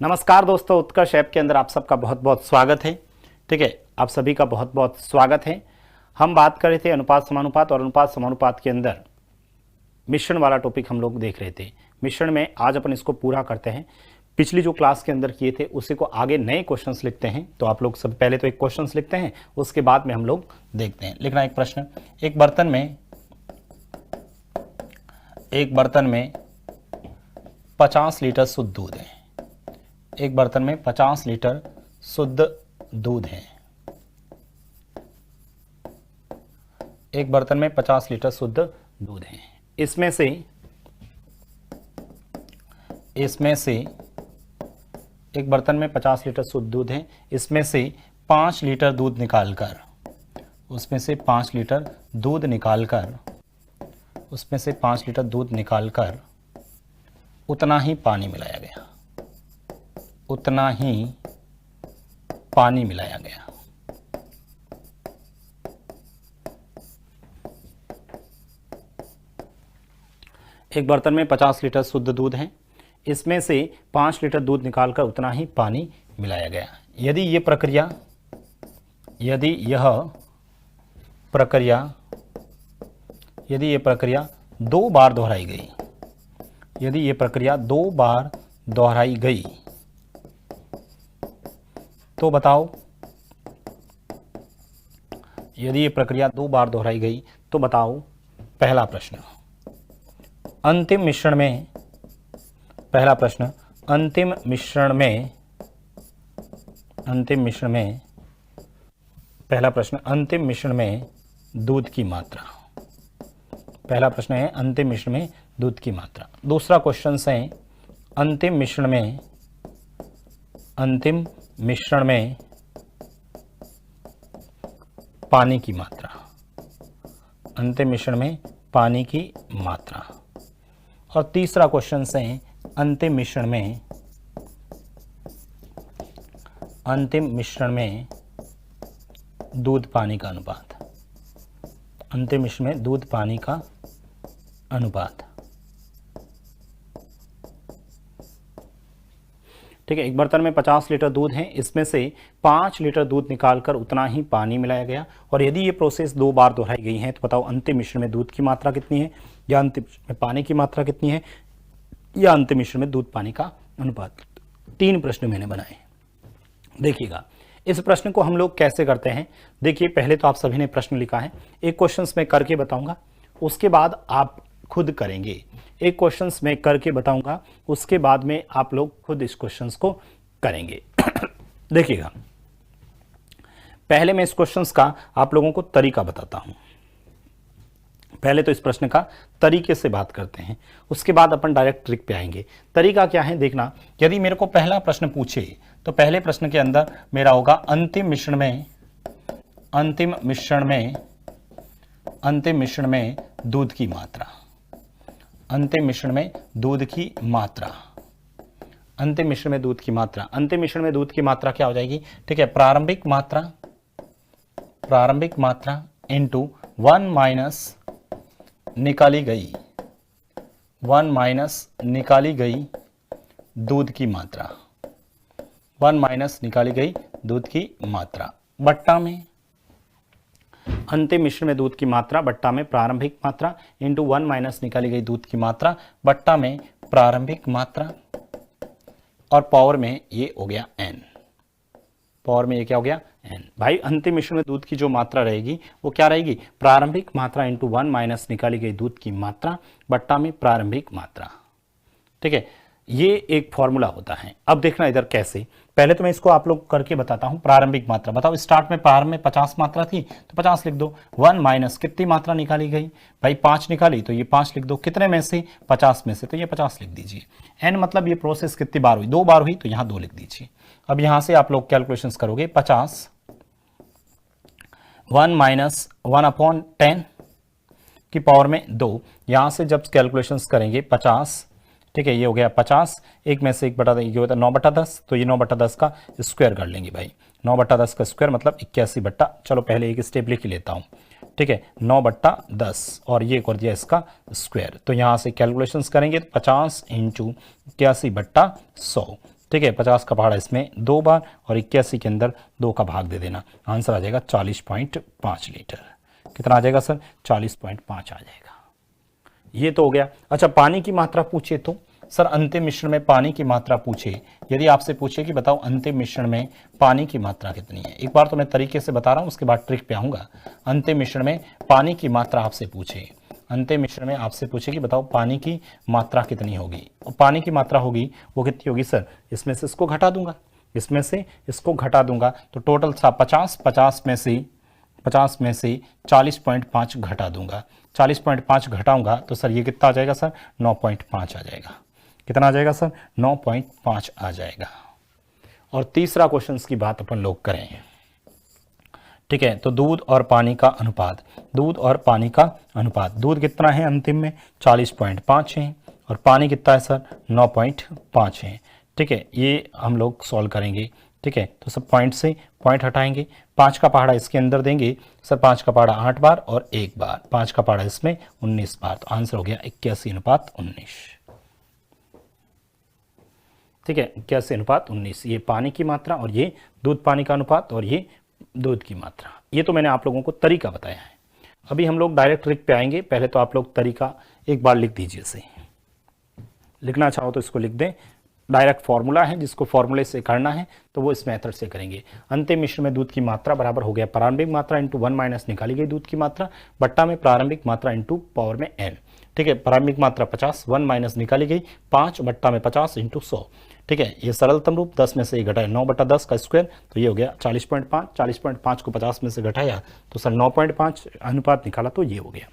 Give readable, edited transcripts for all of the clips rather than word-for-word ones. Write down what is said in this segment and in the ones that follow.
नमस्कार दोस्तों, उत्कर्ष ऐप के अंदर आप सबका बहुत बहुत स्वागत है। ठीक है, आप सभी का बहुत बहुत स्वागत है। हम बात कर रहे थे अनुपात समानुपात, और अनुपात समानुपात के अंदर मिश्रण वाला टॉपिक हम लोग देख रहे थे। मिश्रण में आज अपन इसको पूरा करते हैं। पिछली जो क्लास के अंदर किए थे उसी को आगे नए क्वेश्चंस लिखते हैं। तो आप लोग सब पहले तो एक क्वेश्चंस लिखते हैं, उसके बाद में हम लोग देखते हैं। लिखना एक प्रश्न, एक बर्तन में 50 लीटर शुद्ध दूध है। एक बर्तन में 50 लीटर शुद्ध दूध है। एक बर्तन में 50 लीटर शुद्ध दूध है। इसमें से एक बर्तन में 50 लीटर शुद्ध दूध है। इसमें से 5 लीटर दूध निकालकर उसमें से 5 लीटर दूध निकालकर उतना ही पानी मिलाया गया। एक बर्तन में 50 लीटर शुद्ध दूध है। इसमें से 5 लीटर दूध निकालकर उतना ही पानी मिलाया गया। यदि यह प्रक्रिया 2 बार दोहराई गई, तो बताओ। पहला प्रश्न, अंतिम मिश्रण में दूध की मात्रा। पहला प्रश्न है अंतिम मिश्रण में दूध की मात्रा। दूसरा क्वेश्चन है अंतिम मिश्रण में पानी की मात्रा। अंतिम मिश्रण में पानी की मात्रा। और तीसरा क्वेश्चन है अंतिम मिश्रण में दूध पानी का अनुपात। अंतिम मिश्रण में दूध पानी का अनुपात। ठीक है, एक बर्तन में 50 लीटर दूध है। इसमें से 5 लीटर दूध निकालकर उतना ही पानी मिलाया गया। और यदि ये प्रोसेस 2 बार दोहराई गई है, तो बताओ अंतिम मिश्रण में दूध की मात्रा कितनी है, या अंतिम मिश्रण में पानी की मात्रा कितनी है, या अंतिम मिश्रण में दूध पानी का अनुपात। 3 प्रश्न मैंने बनाए। देखिएगा, इस प्रश्न को हम लोग कैसे करते हैं। देखिए, पहले तो आप सभी ने प्रश्न लिखा है। एक क्वेश्चन मैं करके बताऊंगा, उसके बाद आप खुद करेंगे। एक क्वेश्चंस मैं करके बताऊंगा, उसके बाद में आप लोग खुद इस क्वेश्चंस को करेंगे। देखिएगा, पहले मैं इस क्वेश्चंस का आप लोगों को तरीका बताता हूं। पहले तो इस प्रश्न का तरीके से बात करते हैं, उसके बाद अपन डायरेक्ट ट्रिक पे आएंगे। तरीका क्या है देखना, यदि मेरे को पहला प्रश्न पूछे तो पहले प्रश्न के अंदर मेरा होगा अंतिम मिश्रण में दूध की मात्रा। अंतिम मिश्रण में दूध की मात्रा क्या हो जाएगी। ठीक है, प्रारंभिक मात्रा इंटू 1 माइनस निकाली गई दूध की मात्रा। 1 माइनस निकाली गई दूध की मात्रा बट्टा में अंतिम मिश्रण में दूध की मात्रा, बट्टा में प्रारंभिक मात्रा, इंटू 1 माइनस निकाली गई दूध की मात्रा, बट्टा में प्रारंभिक मात्रा, और पावर में ये हो गया n। पावर में ये क्या हो गया n। भाई, अंतिम मिश्रण में दूध की जो मात्रा रहेगी वो क्या रहेगी, प्रारंभिक मात्रा इंटू 1 माइनस निकाली गई दूध की मात्रा, बट्टा में प्रारंभिक मात्रा। ठीक है, ये एक फॉर्मूला होता है। अब देखना इधर कैसे। पहले तो मैं इसको आप लोग करके बताता हूं। प्रारंभिक मात्रा बताओ, स्टार्ट में प्रारंभ में 50 मात्रा थी तो 50 लिख दो। 1 माइनस कितनी मात्रा निकाली गई, भाई 5 निकाली तो ये 5 लिख दो। कितने में से, 50 में से, तो ये 50 लिख दीजिए। n मतलब ये प्रोसेस कितनी बार हुई, 2 बार हुई, तो यहाँ 2 लिख दीजिए। अब यहां से आप लोग कैलकुलेशन करोगे। 50 1 माइनस 1/10 की पावर में 2। यहां से जब कैलकुलेशन करेंगे 50, ठीक है, ये हो गया 50, एक में से 1/10 ये होता है 9/10, तो ये 9/10 का स्क्वायर कर लेंगे भाई। 9/10 का स्क्वायर मतलब 81 चलो पहले एक स्टेप लिख लेता हूँ। ठीक है, 9/10 और ये कर दिया इसका स्क्वायर। तो यहाँ से कैलकुलेशंस करेंगे तो 50 × 81/100। ठीक है, 50 का पहाड़ा इसमें 2 बार और 81 के अंदर 2 का भाग दे देना, आंसर आ जाएगा 40.5 लीटर। कितना आ जाएगा सर? 40.5 आ जाएगा। ये तो हो गया। अच्छा, पानी की मात्रा पूछे तो सर अंतिम मिश्रण में पानी की मात्रा पूछे, यदि आपसे पूछे कि बताओ अंतिम मिश्रण में पानी की मात्रा कितनी है, एक बार तो मैं तरीके से बता रहा हूं, उसके बाद ट्रिक पे आऊंगा। अंतिम मिश्रण में पानी की मात्रा आपसे पूछे, अंतिम मिश्रण में आपसे पूछे कि बताओ पानी की मात्रा कितनी होगी, और पानी की मात्रा होगी वो कितनी होगी सर? इसमें से इसको घटा दूंगा, इसमें से इसको घटा दूंगा, तो टोटल था 50, 50 में से 40.5 घटा दूंगा, 40.5 घटाऊंगा तो सर ये कितना आ जाएगा सर? 9.5 आ जाएगा। कितना आ जाएगा सर? 9.5 आ जाएगा। और तीसरा क्वेश्चन की बात अपन लोग करें, ठीक है, तो दूध और पानी का अनुपात, दूध और पानी का अनुपात, दूध कितना है अंतिम में? 40.5 है और पानी कितना है सर? 9.5 है। ठीक है, ये हम लोग सॉल्व करेंगे। ठीक है, तो सब पॉइंट से पॉइंट हटाएंगे, 5 का पहाड़ा इसके अंदर देंगे सर, 5 का पहाड़ा 8 बार और 1 बार, 5 का पहाड़ा इसमें 19 बार, तो आंसर हो गया 81:19। ठीक है, 81:19, ये पानी की मात्रा और ये दूध पानी का अनुपात और ये दूध की मात्रा। ये तो मैंने आप लोगों को तरीका बताया है। अभी हम लोग डायरेक्ट ट्रिक पे आएंगे, पहले तो आप लोग तरीका एक बार लिख दीजिए इसे, लिखना चाहो तो इसको लिख दें, डायरेक्ट फॉर्मूला है, जिसको फॉर्मूले से करना है तो वो इस मेथड से करेंगे। अंतिम मिश्रण में दूध की मात्रा बराबर हो गया प्रारंभिक मात्रा इंटू 1 माइनस निकाली गई दूध की मात्रा बट्टा में प्रारंभिक मात्रा इंटू पावर में n। ठीक है, प्रारंभिक मात्रा 50, 1 माइनस निकाली गई 5 बट्टा में 50 इंटू 100। ठीक है, ये सरलतम रूप 10 में से ये घटाया 9/10 का स्क्वायर, तो ये हो गया 40.5। 40.5 को 50 में से घटाया तो सर 9.5 अनुपात निकाला, तो ये हो गया।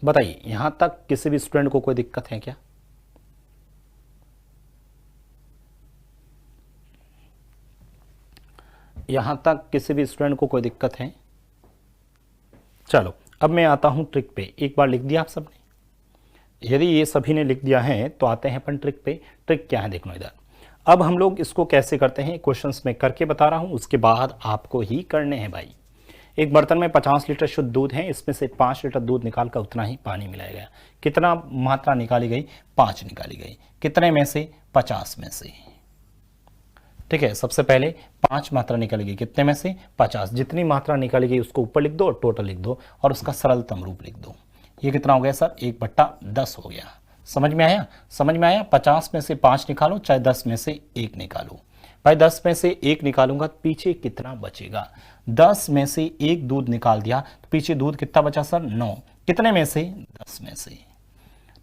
बताइए, यहां तक किसी भी स्टूडेंट को कोई दिक्कत है क्या? यहां तक किसी भी स्टूडेंट को कोई दिक्कत है? चलो, अब मैं आता हूं ट्रिक पे। एक बार लिख दिया आप सबने? यदि ये सभी ने लिख दिया है तो आते हैं अपन ट्रिक पे। ट्रिक क्या है देख लो इधर। अब हम लोग इसको कैसे करते हैं, क्वेश्चंस में करके बता रहा हूं, उसके बाद आपको ही करने हैं भाई। एक बर्तन में 50 लीटर शुद्ध दूध है, इसमें से 5 लीटर दूध निकालकर उतना ही पानी मिलाया गया। कितना मात्रा निकाली गई? 5 निकाली गई। कितने में से? 50 में से। ठीक है, सबसे पहले 5 मात्रा निकाली गई, कितने में से? 50। जितनी मात्रा निकाली गई उसको ऊपर लिख दो और टोटल लिख दो और उसका सरलतम रूप लिख दो। ये कितना हो गया सर? 1/10 हो गया। समझ में आया? समझ में आया? 50 में से 5 निकालो, चाहे 10 में से 1 निकालो। भाई 10 में से 1 निकालूंगा तो पीछे कितना बचेगा? 10 में से 1 दूध निकाल दिया तो पीछे दूध कितना बचा सर? 9। कितने में से? 10 में से।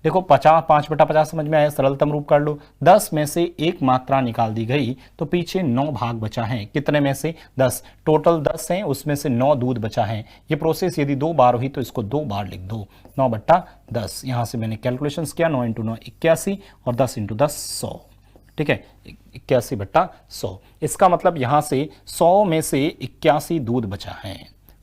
देखो 50, 5/50 समझ में आया? सरलतम रूप कर लो। 10 में से 1 मात्रा निकाल दी गई तो पीछे 9 भाग बचा है। कितने में से? 10। टोटल 10 है, उसमें से 9 दूध बचा है। ये प्रोसेस यदि 2 बार हुई तो इसको 2 बार लिख दो। 9/10, यहां से मैंने कैलकुलेशन किया, 9 × 9 81 और 10 × 10 100। ठीक है, 81/100। इसका मतलब यहां से 100 में से 81 दूध बचा है।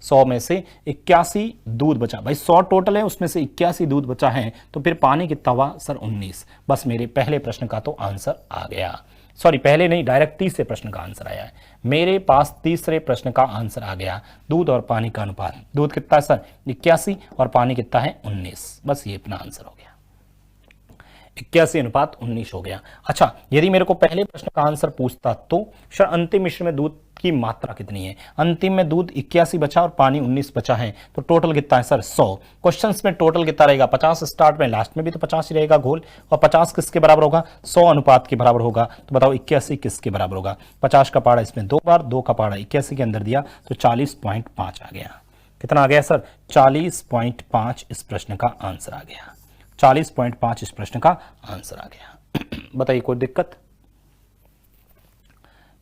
100 में से 81 दूध बचा। भाई 100 टोटल है, उसमें से 81 दूध बचा है, तो फिर पानी कितना हुआ सर? 19। बस मेरे पहले प्रश्न का तो आंसर आ गया। सॉरी, पहले नहीं, डायरेक्ट तीसरे प्रश्न का आंसर आया है मेरे पास। तीसरे प्रश्न का आंसर आ गया। दूध और पानी का अनुपात, दूध कितना है सर? 81 और पानी कितना है? 19। बस ये अपना आंसर हो गया, 81:19 हो गया। अच्छा, यदि मेरे को पहले प्रश्न का आंसर पूछता तो सर अंतिम मिश्रण में दूध की मात्रा कितनी है? अंतिम में दूध 81 बचा और पानी 19 बचा है, तो टोटल कितना है सर? 100। क्वेश्चंस में टोटल कितना रहेगा? 50 स्टार्ट में, लास्ट में भी तो 50 ही रहेगा घोल, और 50 किसके बराबर होगा? 100 अनुपात के बराबर होगा। तो बताओ 81 किसके बराबर होगा? 50 का पहाड़ा इसमें 2 बार, 2 का पहाड़ा 81 के अंदर दिया तो 40.5 आ गया। कितना आ गया सर? 40.5 इस प्रश्न का आंसर आ गया। 40.5 इस प्रश्न का आंसर आ गया। बताइए, कोई दिक्कत?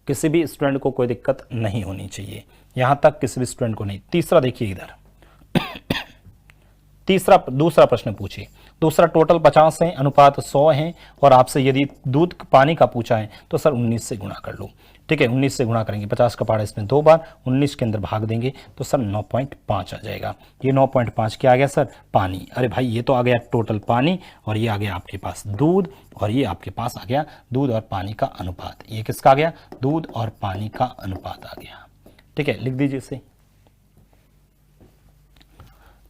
किसी भी स्टूडेंट को कोई दिक्कत नहीं होनी चाहिए, यहां तक किसी भी स्टूडेंट को नहीं। तीसरा देखिए इधर, दूसरा प्रश्न पूछिए। दूसरा टोटल 50 है, अनुपात 100 है, और आपसे यदि दूध पानी का पूछा है तो सर 19 से गुणा कर लो। ठीक है, 19 से गुणा करेंगे, 50 का पहाड़ा इसमें 2 बार, 19 के अंदर भाग देंगे तो सर 9.5 आ जाएगा। ये 9.5 क्या आ गया सर? पानी। अरे भाई ये तो आ गया टोटल पानी, और ये आ गया आपके पास दूध, और ये आपके पास आ गया दूध और पानी का अनुपात। ये किसका आ गया? दूध और पानी का अनुपात आ गया। ठीक है, लिख दीजिए इसे।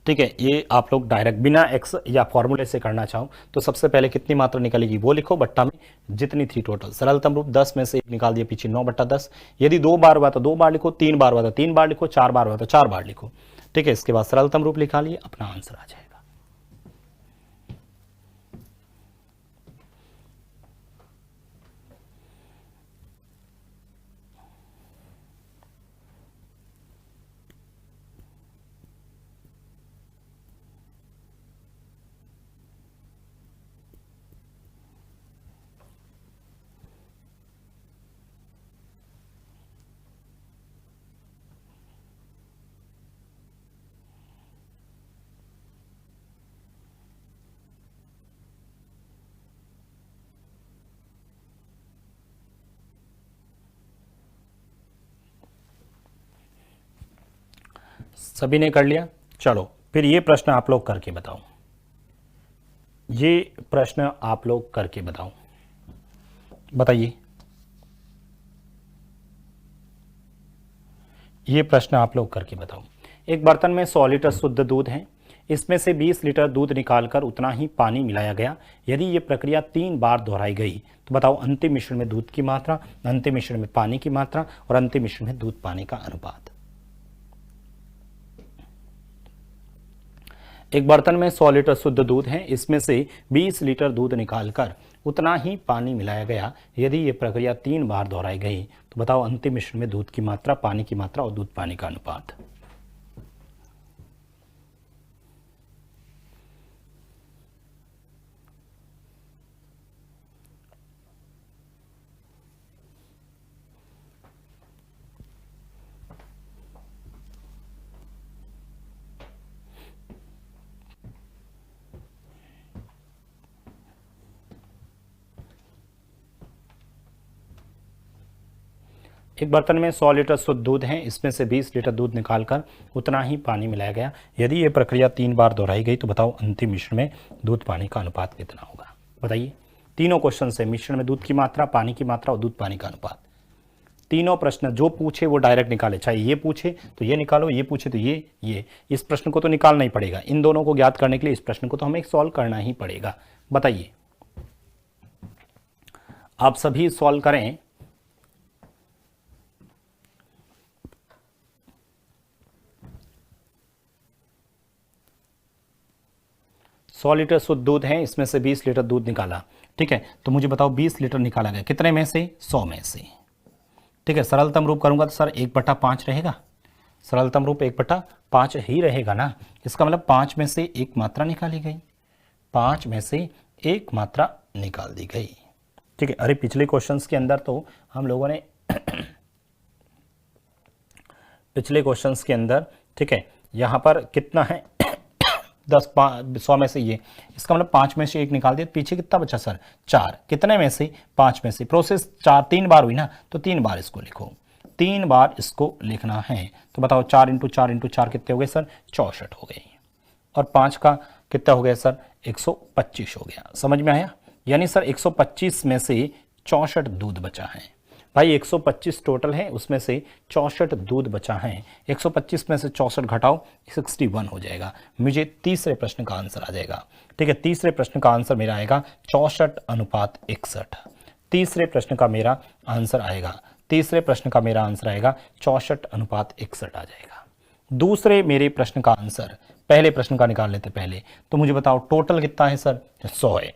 ठीक है, ये आप लोग डायरेक्ट बिना एक्स या फॉर्मूले से करना चाहो तो सबसे पहले कितनी मात्रा निकलेगी वो लिखो, बट्टा में जितनी थी टोटल। सरलतम रूप 10 में से 1 निकाल दिया, पीछे 9/10। यदि 2 बार हुआ तो 2 बार लिखो, 3 बार हुआ तो 3 बार लिखो, 4 बार हुआ तो 4 बार लिखो। ठीक है, इसके बाद सरलतम रूप निकालिए, अपना आंसर आ जाएगा। सभी ने कर लिया? चलो फिर ये प्रश्न आप लोग करके बताओ, ये प्रश्न आप लोग करके बताओ, बताइए। ये प्रश्न आप लोग करके बताओ। एक बर्तन में 100 लीटर शुद्ध दूध है, इसमें से 20 लीटर दूध निकालकर उतना ही पानी मिलाया गया। यदि ये प्रक्रिया 3 बार दोहराई गई तो बताओ अंतिम मिश्रण में दूध की मात्रा, अंतिम मिश्रण में पानी की मात्रा और अंतिम मिश्रण में दूध पानी का अनुपात। एक बर्तन में 100 लीटर शुद्ध दूध है, इसमें से 20 लीटर दूध निकालकर उतना ही पानी मिलाया गया। यदि ये प्रक्रिया 3 बार दोहराई गई तो बताओ अंतिम मिश्रण में दूध की मात्रा, पानी की मात्रा और दूध पानी का अनुपात। एक बर्तन में 100 लीटर शुद्ध दूध है, इसमें से 20 लीटर दूध निकालकर उतना ही पानी मिलाया गया। यदि ये प्रक्रिया 3 बार दोहराई गई तो बताओ अंतिम मिश्रण में दूध पानी का अनुपात कितना होगा। बताइए। तीनों क्वेश्चन से मिश्रण में दूध की मात्रा, पानी की मात्रा और दूध पानी का अनुपात। तीनों प्रश्न जो पूछे वो डायरेक्ट निकाले, चाहे ये पूछे तो ये निकालो, ये पूछे तो ये। इस प्रश्न को तो निकालना ही पड़ेगा। इन दोनों को ज्ञात करने के लिए इस प्रश्न को तो हमें सॉल्व करना ही पड़ेगा। बताइए, आप सभी सॉल्व करें। सौ लीटर शुद्ध दूध है, इसमें से 20 लीटर दूध निकाला। ठीक है, तो मुझे बताओ 20 लीटर निकाला गया कितने में से? 100 में से। ठीक है, सरलतम रूप करूंगा तो सर 1/5 रहेगा। सरलतम रूप 1/5 ही रहेगा ना। इसका मतलब 5 में से 1 मात्रा निकाली गई, 5 में से 1 मात्रा निकाल दी गई। ठीक है, अरे पिछले क्वेश्चंस के अंदर तो हम लोगों ने पिछले क्वेश्चंस के अंदर, ठीक है, यहां पर कितना है 100 में से ये, इसका मतलब 5 में से 1 निकाल दिया। पीछे कितना बचा सर? 4। कितने में से? 5 में से। प्रोसेस 3 बार हुई ना, तो 3 बार इसको लिखो, 3 बार इसको लिखना है। तो बताओ 4 × 4 × 4 कितने हो गए सर? 64 हो गए। और 5 का कितना हो गया सर? 125 हो गया। समझ में आया? यानी सर 125 में से 64 दूध बचा है। भाई 125 टोटल है, उसमें से 64 दूध बचा है। 125 में से 64 घटाओ, 61 हो जाएगा। मुझे तीसरे प्रश्न का आंसर आ जाएगा। ठीक है, तीसरे प्रश्न का आंसर मेरा आएगा 64:61। तीसरे प्रश्न का मेरा आंसर आएगा, तीसरे प्रश्न का मेरा आंसर आएगा 64:61 आ जाएगा। दूसरे मेरे प्रश्न का आंसर पहले प्रश्न का निकाल लेते पहले। तो मुझे बताओ टोटल कितना है सर? 100 है।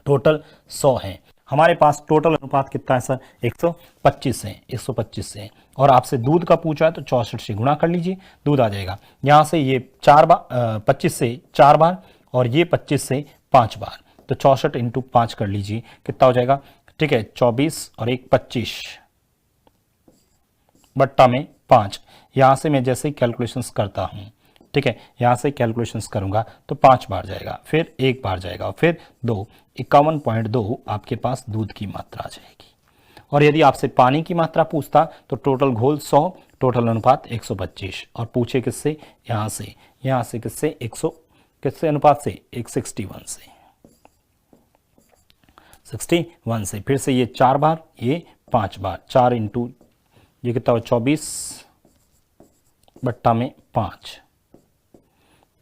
टोटल 100 है। हमारे पास टोटल अनुपात कितना है सर? 125 है। 125 से, और आपसे दूध का पूछा है तो 64 से गुणा कर लीजिए, दूध आ जाएगा। यहाँ से ये 4 बार, 25 से 4 बार, और ये 25 से 5 बार, तो 64 × 5 कर लीजिए, कितना हो जाएगा? ठीक है, 24 और 1 25 बट्टा में 5। यहाँ से मैं जैसे ही कैलकुलेशंस करता हूँ ठीक है, यहाँ से कैलकुलेशंस करूंगा तो 5 बार जाएगा, फिर 1 बार जाएगा, फिर 2, 51.2 आपके पास दूध की मात्रा आ जाएगी। और यदि आपसे पानी की मात्रा पूछता तो टोटल घोल 100, टोटल अनुपात 125, और पूछे किससे, यहाँ से किससे, 100 किससे अनुपात से, 161 से, 61 से। फिर से ये 4 बार, ये 5 बार, 4 इंटू ये कितना हो, 24 बट्टा में 5,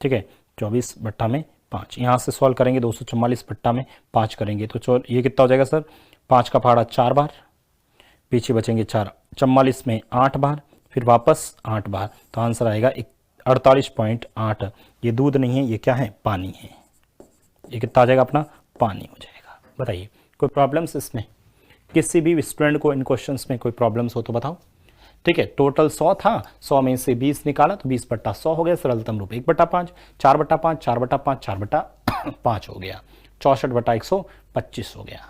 ठीक है, 24 बट्टा में 5। यहाँ से सॉल्व करेंगे 244 बट्टा में 5 करेंगे तो ये कितना हो जाएगा सर, 5 का पहाड़ा 4 बार, पीछे बचेंगे 4, 44 में 8 बार, फिर वापस 8 बार, तो आंसर आएगा 48.8। ये दूध नहीं है, ये क्या है, पानी है। ये कितना आ जाएगा अपना, पानी हो जाएगा। बताइए कोई प्रॉब्लम्स इसमें, किसी भी स्टूडेंट को इन क्वेश्चंस में कोई प्रॉब्लम्स हो तो बताओ। ठीक है, टोटल 100 था, 100 में से 20 निकाला तो 20 बट्टा 100 हो गया, सरलतम रूप 1/5, 4/5, 4/5, 4/5 हो गया, 64/125 हो गया।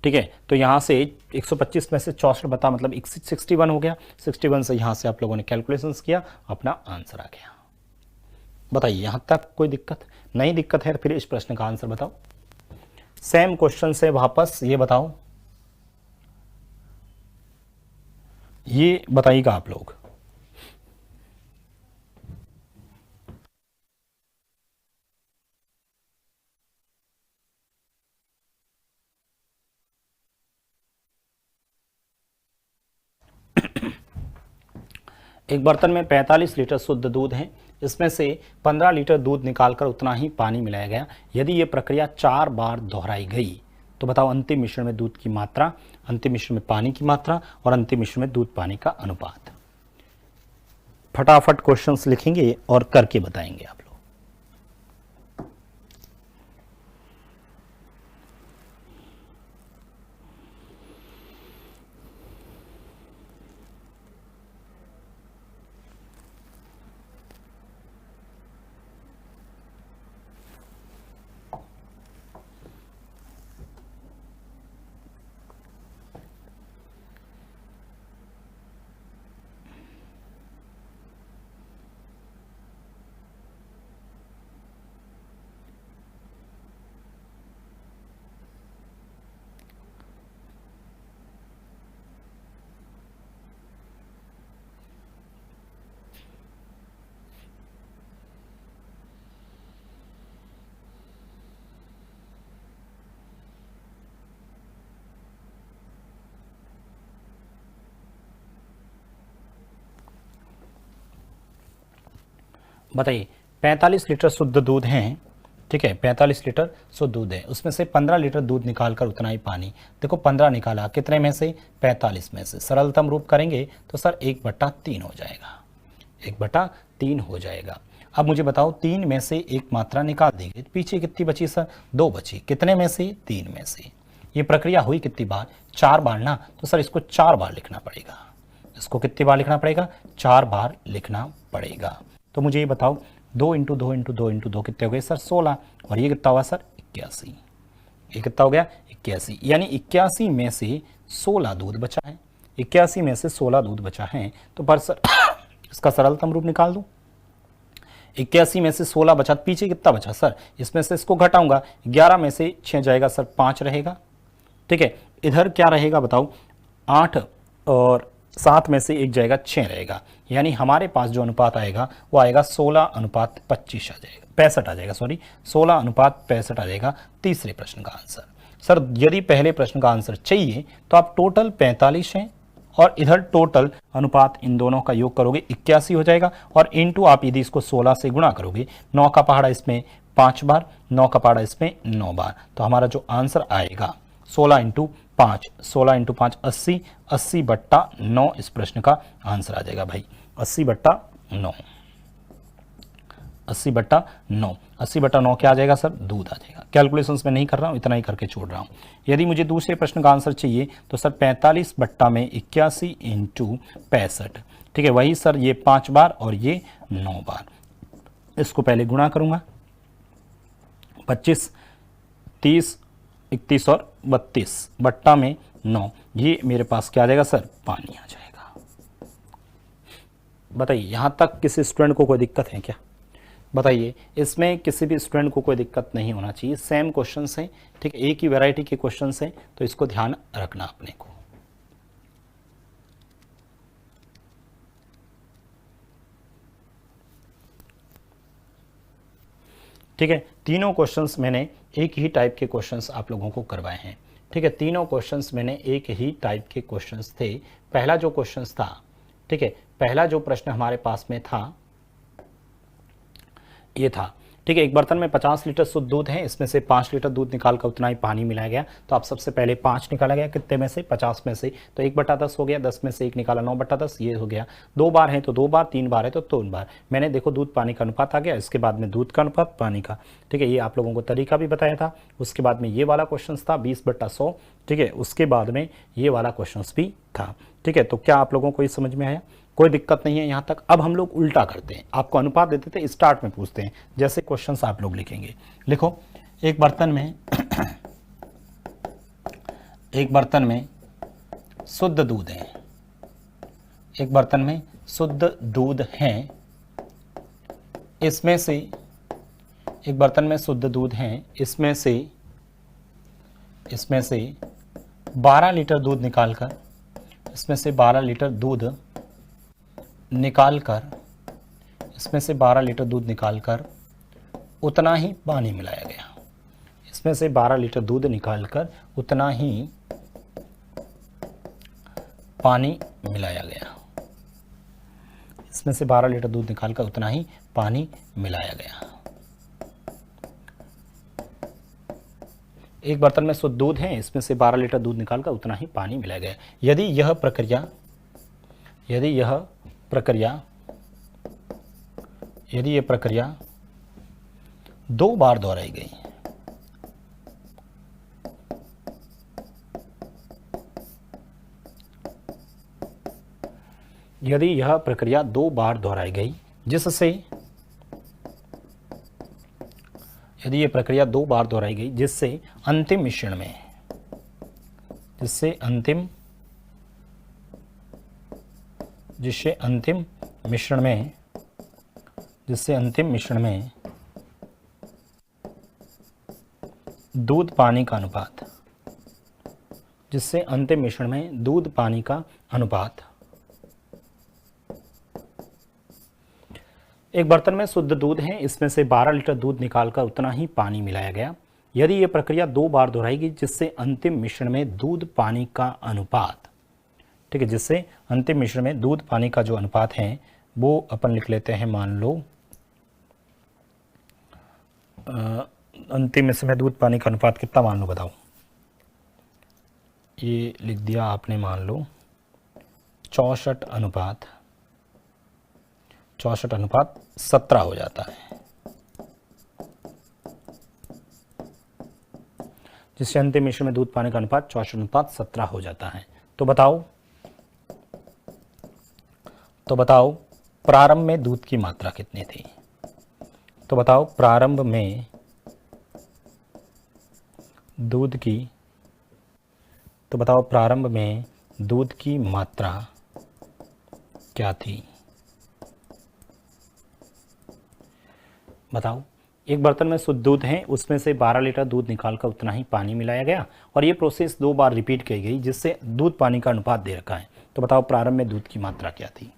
ठीक है, तो यहाँ से 125 में से 64 बता मतलब 61 हो गया, 61 से यहाँ से आप लोगों ने कैलकुलेशंस किया, अपना आंसर आ गया। बताइए यहाँ तक कोई दिक्कत नहीं? दिक्कत है फिर इस प्रश्न का आंसर बताओ। सेम क्वेश्चन से वापस ये बताओ, ये बताइएगा आप लोग। एक बर्तन में 45 लीटर शुद्ध दूध है, इसमें से 15 लीटर दूध निकालकर उतना ही पानी मिलाया गया। यदि ये प्रक्रिया 4 बार दोहराई गई तो बताओ अंतिम मिश्रण में दूध की मात्रा, अंतिम मिश्रण में पानी की मात्रा और अंतिम मिश्रण में दूध पानी का अनुपात। फटाफट क्वेश्चंस लिखेंगे और करके बताएंगे आप लोग। बताइए 45 लीटर शुद्ध दूध है, ठीक है, 45 लीटर शुद्ध दूध है, उसमें से 15 लीटर दूध निकालकर उतना ही पानी। देखो 15 निकाला, कितने में से, 45 में से। सरलतम रूप करेंगे तो सर 1/3 हो जाएगा, 1/3 हो जाएगा। अब मुझे बताओ 3 में से एक मात्रा निकाल देंगे, पीछे कितनी बची सर, 2 बची। कितने में से, 3 में से। ये प्रक्रिया हुई कितनी बार, 4 बार ना, तो सर इसको 4 बार लिखना पड़ेगा। इसको कितनी बार लिखना पड़ेगा, 4 बार लिखना पड़ेगा। तो मुझे ये बताओ 2 × 2 × 2 × 2 कितने हो गए सर, 16, और ये कितना हुआ सर, 81। ये कितना हो गया, 81। यानी 81 में से 16 दूध बचा है, 81 में से 16 दूध बचा है। तो पर सर इसका सरलतम रूप निकाल दूं, 81 में से 16 बचा, पीछे कितना बचा सर, इसमें से इसको घटाऊंगा, 11 में से 6 जाएगा सर, 5 रहेगा। ठीक है, इधर क्या रहेगा बताओ, 8 और 7 में से 1 जाएगा, 6 रहेगा। यानी हमारे पास जो अनुपात आएगा वो आएगा 16:25 आ जाएगा, 65 आ जाएगा, सॉरी 16:65 आ जाएगा तीसरे प्रश्न का आंसर। सर यदि पहले प्रश्न का आंसर चाहिए तो आप टोटल 45 हैं और इधर टोटल अनुपात इन दोनों का योग करोगे 81 हो जाएगा, और इंटू आप यदि इसको 16 से गुणा करोगे, 9 का पहाड़ा इसमें 5 बार, 9 का पहाड़ा इसमें 9 बार, तो हमारा जो आंसर आएगा 16 × 5, 16 × 5 80, 80/9 इस प्रश्न का आंसर आ जाएगा भाई, 80/9, 80/9, 80/9 क्या आ जाएगा सर, दूध आ जाएगा। कैलकुलेशंस में नहीं कर रहा हूँ, इतना ही करके छोड़ रहा हूँ। यदि मुझे दूसरे प्रश्न का आंसर चाहिए तो सर 45/81 × 65, ठीक है, वही सर ये 5 बार और ये 9 बार। इसको पहले गुणा करूंगा, 25, 30, 31 और 32 बट्टा में 9, ये मेरे पास क्या आ जाएगा सर, पानी आ जाएगा। बताइए यहाँ तक किसी स्टूडेंट को कोई दिक्कत है क्या? बताइए, इसमें किसी भी स्टूडेंट को कोई दिक्कत नहीं होना चाहिए। सेम क्वेश्चंस हैं, ठीक है, एक ही वैरायटी के क्वेश्चंस हैं, तो इसको ध्यान रखना अपने को। ठीक है, तीनों क्वेश्चंस मैंने एक ही टाइप के क्वेश्चंस आप लोगों को करवाए हैं। ठीक है, तीनों क्वेश्चंस मैंने एक ही टाइप के क्वेश्चंस थे। पहला जो क्वेश्चंस था, ठीक है, पहला जो प्रश्न हमारे पास में था ये था, ठीक है, एक बर्तन में 50 लीटर शुद्ध दूध है, इसमें से 5 लीटर दूध निकाल कर उतना ही पानी मिलाया गया। तो आप सबसे पहले 5 निकाला गया, कितने में से? 50 में से, तो 1/10 हो गया, 10 में से 1 निकाला 9/10, ये हो गया। 2 बार है तो 2 बार, 3 बार है तो 3 बार। मैंने देखो दूध पानी का अनुपात आ गया, इसके बाद में दूध का अनुपात पानी का, ठीक है, ये आप लोगों को तरीका भी बताया था। उसके बाद में ये वाला क्वेश्चन था 20/100, ठीक है, उसके बाद में ये वाला क्वेश्चन भी था। ठीक है, तो क्या आप लोगों को ये समझ में आया? कोई दिक्कत नहीं है यहाँ तक। अब हम लोग उल्टा करते हैं, आपको अनुपात देते थे, स्टार्ट में पूछते हैं, जैसे क्वेश्चंस आप लोग लिखेंगे। लिखो, एक बर्तन में एक बर्तन में शुद्ध दूध है, एक बर्तन में शुद्ध दूध है, इसमें से एक बर्तन में शुद्ध दूध है, इसमें से 12 लीटर दूध निकालकर, इसमें से 12 लीटर दूध निकालकर, इसमें से 12 लीटर दूध निकालकर उतना ही पानी मिलाया गया। इसमें से 12 लीटर दूध निकालकर उतना ही पानी मिलाया गया। इसमें से 12 लीटर दूध निकालकर उतना ही पानी मिलाया गया। एक बर्तन में शुद्ध दूध है, इसमें से 12 लीटर दूध निकालकर उतना ही पानी मिलाया गया। यदि यह प्रक्रिया 2 बार दोहराई गई, यदि यह प्रक्रिया 2 बार दोहराई गई, जिससे यदि यह प्रक्रिया 2 बार दोहराई गई, जिससे अंतिम मिश्रण में दूध पानी का अनुपात, जिससे अंतिम मिश्रण में दूध पानी का अनुपात, एक बर्तन में शुद्ध दूध है, इसमें से 12 लीटर दूध निकालकर उतना ही पानी मिलाया गया। यदि यह प्रक्रिया 2 बार दोहराएगी, जिससे अंतिम मिश्रण में दूध पानी का अनुपात, ठीक है, जिससे अंतिम मिश्रण में दूध पानी का जो अनुपात है वो अपन लिख लेते हैं, मान लो अंतिम मिश्रण में दूध पानी का अनुपात कितना, मान लो, बताओ। ये लिख दिया आपने, मान लो 64:17 हो जाता है, जिससे अंतिम मिश्रण में दूध पानी का अनुपात 64:17 हो जाता है। तो बताओ प्रारंभ में दूध की मात्रा कितनी थी? तो बताओ प्रारंभ में दूध की मात्रा क्या थी? बताओ, एक बर्तन में शुद्ध दूध है, उसमें से 12 लीटर दूध निकालकर उतना ही पानी मिलाया गया, और ये प्रोसेस 2 बार रिपीट की गई, जिससे दूध पानी का अनुपात दे रखा है। तो बताओ प्रारंभ में दूध की मात्रा क्या थी?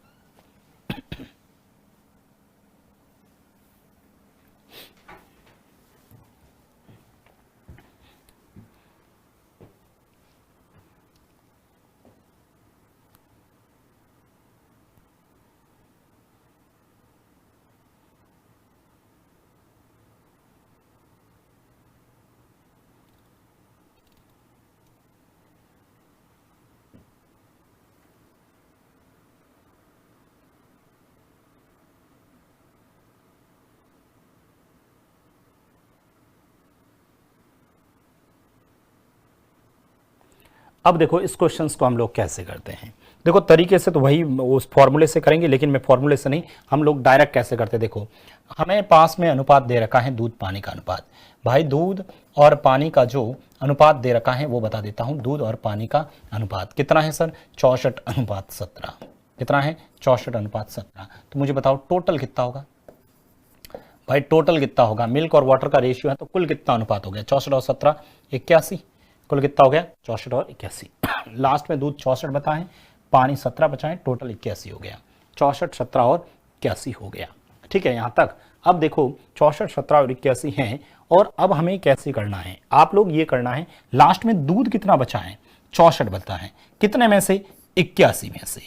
अब देखो इस क्वेश्चंस को हम लोग कैसे करते हैं। देखो तरीके से तो वही उस फॉर्मूले से करेंगे, लेकिन मैं फॉर्मूले से नहीं, हम लोग डायरेक्ट कैसे करते हैं। देखो हमें पास में अनुपात दे रखा है, दूध पानी का अनुपात। भाई दूध और पानी का जो अनुपात दे रखा है वो बता देता हूं। दूध और पानी का अनुपात कितना है सर? 64:17। कितना है 64:17। तो मुझे बताओ टोटल कितना होगा भाई, टोटल कितना होगा, मिल्क और वाटर का रेशियो है तो कुल कितना अनुपात हो गया 64 और 17 81, कुल कितना हो गया 64 और 81। लास्ट में दूध 64 बता है, पानी 17 बचा है, टोटल 81 हो गया, 64 17 और 81 हो गया। ठीक है यहाँ तक। अब देखो 64 17 और 81 हैं, और अब हमें कैसे करना है, आप लोग ये करना है, लास्ट में दूध कितना बचा है 64 बता है, कितने में से 81 में से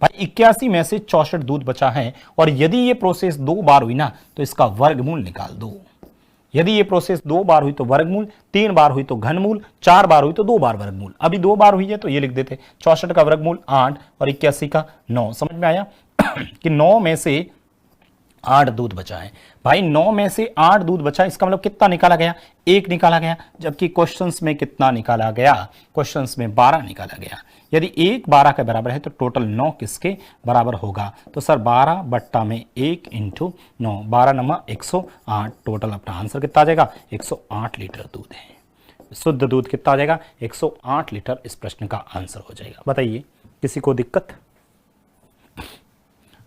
भाई, 81 में से 64 दूध बचा है, और यदि ये प्रोसेस 2 बार हुई ना तो इसका वर्गमूल निकाल दो। यदि ये प्रोसेस 2 बार हुई तो वर्गमूल, 3 बार हुई तो घनमूल, 4 बार हुई तो 2 बार वर्गमूल। अभी 2 बार हुई है तो ये लिख देते 64 का वर्गमूल 8 और 81 का 9। समझ में आया कि 9 में से 8 दूध बचा है भाई, 9 में से 8 दूध बचा है, इसका मतलब कितना निकाला गया 1 निकाला गया, जबकि क्वेश्चंस में कितना निकाला गया, क्वेश्चंस में 12 निकाला गया। यदि 1 12 के बराबर है तो टोटल 9 किसके बराबर होगा, तो सर 12 बट्टा में 1 इंटू 9, 12 नमा 108, टोटल अपना आंसर कितना आ जाएगा 108 लीटर दूध है। शुद्ध दूध कितना आ जाएगा 108 लीटर, इस प्रश्न का आंसर हो जाएगा। बताइए किसी को दिक्कत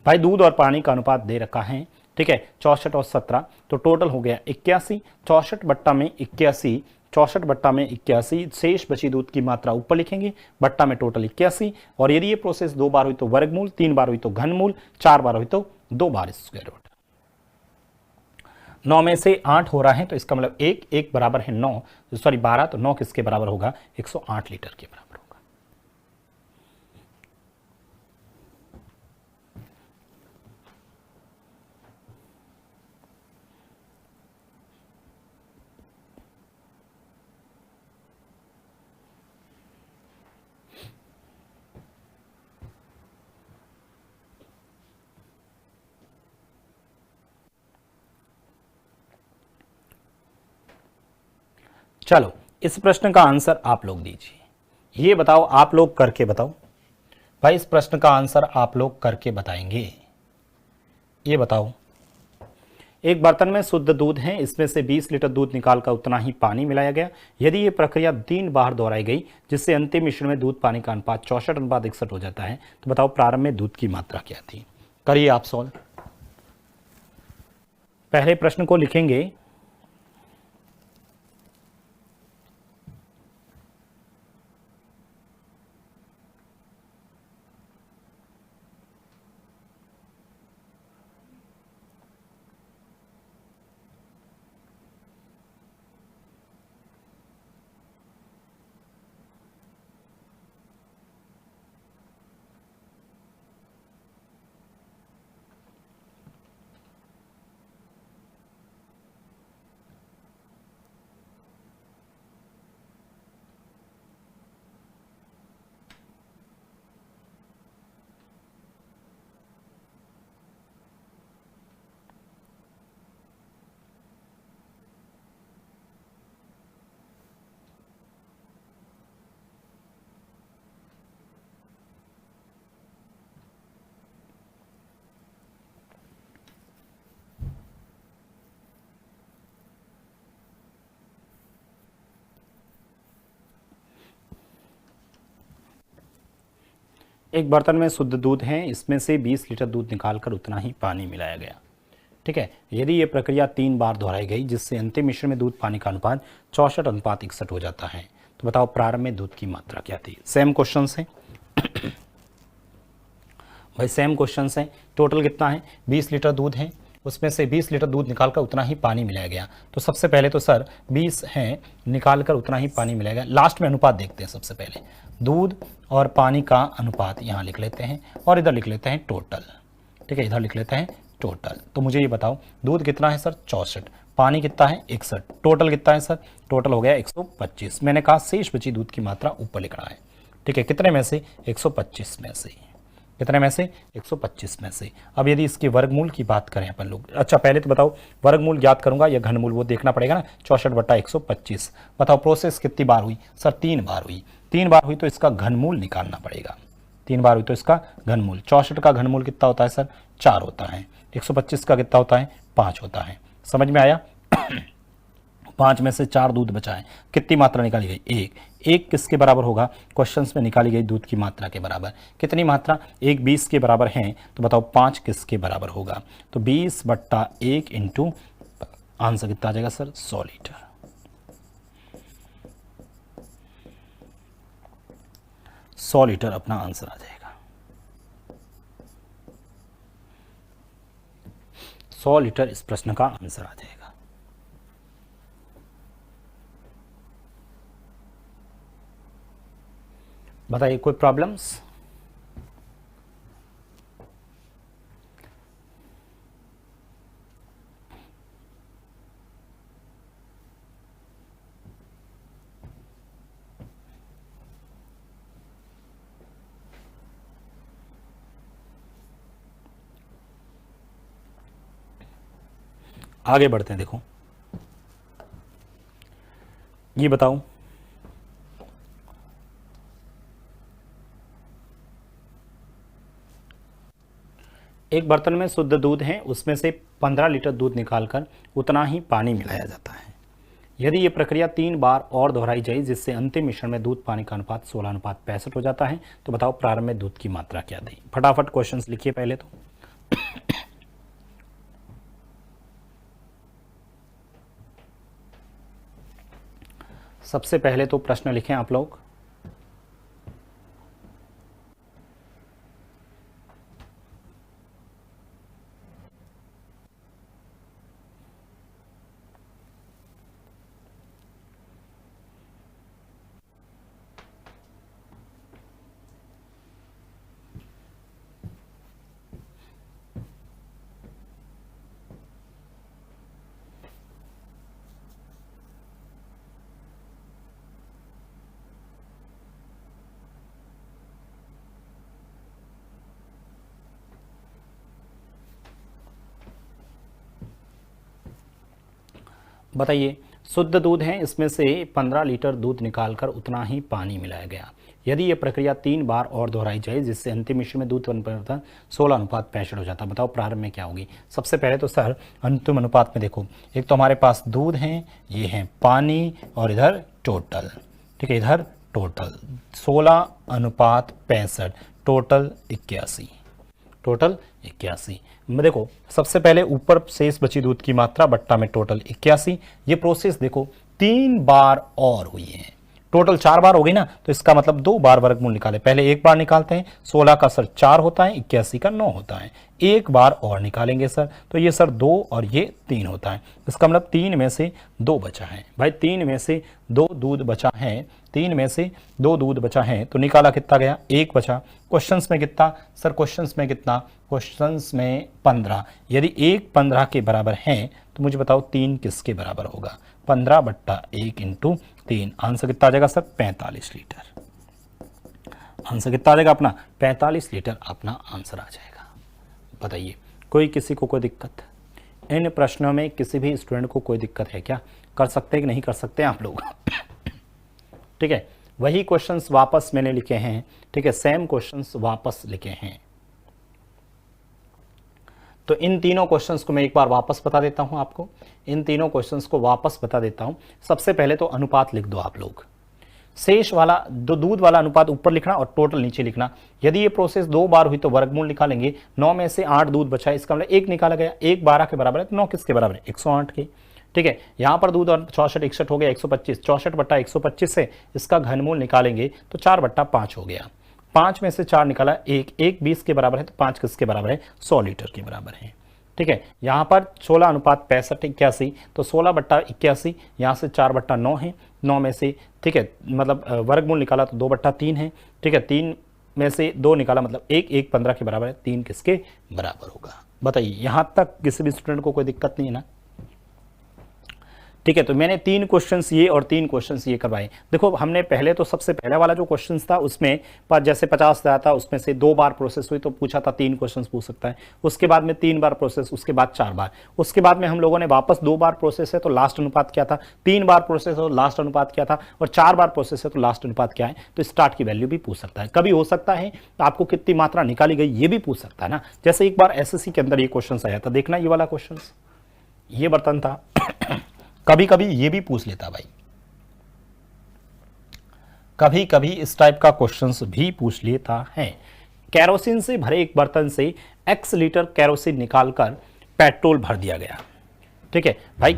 भाई, दूध और पानी का अनुपात दे रखा है, ठीक है 64 और 17, तो टोटल हो गया 81, 64 बट्टा में 81, 64 बट्टा में 81, शेष बची दूध की मात्रा ऊपर लिखेंगे, बट्टा में टोटल 81, और यदि ये प्रोसेस 2 बार हुई तो वर्गमूल, 3 बार हुई तो घनमूल, 4 बार हुई तो 2 बार स्क्वायर रूट। 9 में से 8 हो रहा है तो इसका मतलब 1 बराबर है 9, सॉरी 12, तो 9 किसके बराबर होगा 108 लीटर के बराबर होगा। चलो इस प्रश्न का आंसर आप लोग दीजिए, ये बताओ, आप लोग करके बताओ भाई, इस प्रश्न का आंसर आप लोग करके बताएंगे। ये बताओ, एक बर्तन में शुद्ध दूध है, इसमें से 20 लीटर दूध निकालकर उतना ही पानी मिलाया गया। यदि ये प्रक्रिया 3 बार दोहराई गई जिससे अंतिम मिश्रण में दूध पानी का अनुपात 64:61 हो जाता है, तो बताओ प्रारंभ में दूध की मात्रा क्या थी। करिए आप सॉल्व। पहले प्रश्न को लिखेंगे, एक बर्तन में शुद्ध दूध है, इसमें से 20 लीटर दूध निकालकर उतना ही पानी मिलाया गया। ठीक है, यदि ये प्रक्रिया 3 बार दोहराई गई जिससे अंतिम मिश्रण में दूध पानी का अनुपात 64:61 हो जाता है, तो बताओ प्रारंभ में दूध की मात्रा क्या थी। सेम क्वेश्चन है भाई, सेम क्वेश्चन है। टोटल कितना है 20 लीटर दूध है, उसमें से 20 लीटर दूध निकालकर उतना ही पानी मिलाया गया। तो सबसे पहले तो सर 20 है, निकालकर उतना ही पानी मिलाया गया। लास्ट में अनुपात देखते हैं, सबसे पहले दूध और पानी का अनुपात यहाँ लिख लेते हैं, और इधर लिख लेते हैं टोटल। ठीक है, इधर लिख लेते हैं टोटल। तो मुझे ये बताओ दूध कितना है सर 64, पानी कितना है 61, टोटल कितना है सर, टोटल हो गया 125। मैंने कहा शेष बची दूध की मात्रा ऊपर लिखना है। ठीक है, कितने में से 125 में से, कितने में से 125 में से। अब यदि इसके वर्गमूल की बात करें अपन लोग, अच्छा पहले तो बताओ वर्गमूल ज्ञात करूंगा या घनमूल, वो देखना पड़ेगा ना। 64/125 बताओ प्रोसेस कितनी बार हुई सर, 3 बार हुई। 3 बार हुई तो इसका घनमूल निकालना पड़ेगा, 3 बार हुई तो इसका घनमूल। 64 का घनमूल कितना होता है सर 4 होता है, 125 का कितना होता है 5 होता है। समझ में आया 5 में से 4 दूध बचा है, कितनी मात्रा निकाली गई? 1। 1 किसके बराबर होगा? क्वेश्चंस में निकाली गई दूध की मात्रा के बराबर। कितनी मात्रा? 1 20 के बराबर है, तो बताओ 5 किसके बराबर होगा? तो 20/1 इंटू, आंसर कितना आ जाएगा सर? 100 लीटर। 100 लीटर अपना आंसर आ जाएगा। 100 लीटर इस प्रश्न का आंसर आ जाएगा। बताइए कोई प्रॉब्लम्स? आगे बढ़ते हैं। देखो ये बताओ, एक बर्तन में शुद्ध दूध है, उसमें से 15 लीटर दूध निकालकर उतना ही पानी मिलाया जाता है। यदि ये प्रक्रिया 3 बार और दोहराई जाए जिससे अंतिम मिश्रण में दूध पानी का अनुपात 16:65 हो जाता है, तो बताओ प्रारंभ में दूध की मात्रा क्या दी? फटाफट क्वेश्चंस लिखिए पहले तो। सबसे पहले तो प्रश्न लिखें आप लोग। बताइए, शुद्ध दूध है, इसमें से 15 लीटर दूध निकालकर उतना ही पानी मिलाया गया। यदि यह प्रक्रिया 3 बार और दोहराई जाए जिससे अंतिम मिश्रण में दूध परिवर्तन 16:65 हो जाता, बताओ प्रारंभ में क्या होगी? सबसे पहले तो सर अंतिम अनुपात में देखो, एक तो हमारे पास दूध है, ये है पानी, और इधर टोटल, ठीक है, इधर टोटल 16:65, टोटल 81, टोटल 81 में। देखो सबसे पहले ऊपर शेष बची दूध की मात्रा बट्टा में टोटल 81। ये प्रोसेस देखो 3 बार और हुई है, टोटल 4 बार हो गई ना, तो इसका मतलब 2 बार वर्गमूल निकाले। पहले एक बार निकालते हैं, 16 का सर 4 होता है, 81 का 9 होता है। एक बार और निकालेंगे सर, तो ये सर 2 और ये 3 होता है। इसका मतलब 3 में से 2 बचा है। भाई 3 में से 2 दूध बचा है, 3 में से 2 दूध बचा है, तो निकाला कितना गया? 1 बचा। क्वेश्चंस में कितना सर? क्वेश्चंस में कितना? क्वेश्चंस में 15। यदि 1 15 के बराबर है, तो मुझे बताओ 3 किसके बराबर होगा? 15/1 इंटू 3, आंसर कितना आ जाएगा सर? 45 लीटर। आंसर कितना आ जाएगा अपना? 45 लीटर अपना आंसर आ जाएगा। बताइए कोई किसी को कोई दिक्कत? इन प्रश्नों में किसी भी स्टूडेंट को कोई दिक्कत है क्या? कर सकते हैं कि नहीं कर सकते आप लोग? ठीक है, वही क्वेश्चंस वापस मैंने लिखे हैं, ठीक है, सेम क्वेश्चंस वापस लिखे हैं। तो इन तीनों क्वेश्चंस को मैं एक बार वापस बता देता हूं आपको, इन तीनों क्वेश्चंस को वापस बता देता हूं। सबसे पहले तो अनुपात लिख दो आप लोग, शेष वाला दूध वाला अनुपात ऊपर लिखना और टोटल नीचे लिखना। यदि ये प्रोसेस 2 बार हुई तो वर्गमूल निकालेंगे। 9 में से 8 दूध बचा है, इसका मतलब 1 निकाला गया। 1 12 के बराबर है, तो 9 किसके बराबर है? 108 के। ठीक है, यहां पर दूध और 64 61 हो गया, 125, 64/125 से इसका घनमूल निकालेंगे तो 4/5 हो गया। 5 में से 4 निकाला, 1 20 के बराबर है, तो 5 किसके बराबर है? 100 लीटर के बराबर है। ठीक है, यहाँ पर 16:65 तो 16/81, यहाँ से 4/9 है, 9 में से, ठीक है, मतलब वर्गमूल निकाला तो 2/3 है। ठीक है, 3 में से 2 निकाला मतलब 1 15 के बराबर है, 3 किसके बराबर होगा? बताइए, यहाँ तक किसी भी स्टूडेंट को कोई दिक्कत नहीं है ना? ठीक है, तो मैंने 3 क्वेश्चंस ये और 3 क्वेश्चंस ये करवाए। देखो हमने पहले तो सबसे पहला वाला जो क्वेश्चंस था उसमें पर जैसे 50 आया था, उसमें से 2 बार प्रोसेस हुई तो पूछा था 3 क्वेश्चंस पूछ सकता है। उसके बाद में 3 बार प्रोसेस, उसके बाद 4 बार, उसके बाद में हम लोगों ने वापस 2 बार प्रोसेस है तो लास्ट अनुपात क्या था, 3 बार प्रोसेस है तो लास्ट अनुपात क्या था, और 4 बार प्रोसेस है तो लास्ट अनुपात क्या है। तो स्टार्ट की वैल्यू भी पूछ सकता है। कभी हो सकता है आपको कितनी मात्रा निकाली गई ये भी पूछ सकता है ना। जैसे एक बार एसएससी के अंदर ये क्वेश्चन आया था, देखना ये वाला क्वेश्चन, ये बर्तन था कभी कभी ये भी पूछ लेता भाई, कभी कभी इस टाइप का क्वेश्चंस भी पूछ लेता है। कैरोसिन से भरे एक बर्तन से x लीटर कैरोसिन निकालकर पेट्रोल भर दिया गया। ठीक है भाई,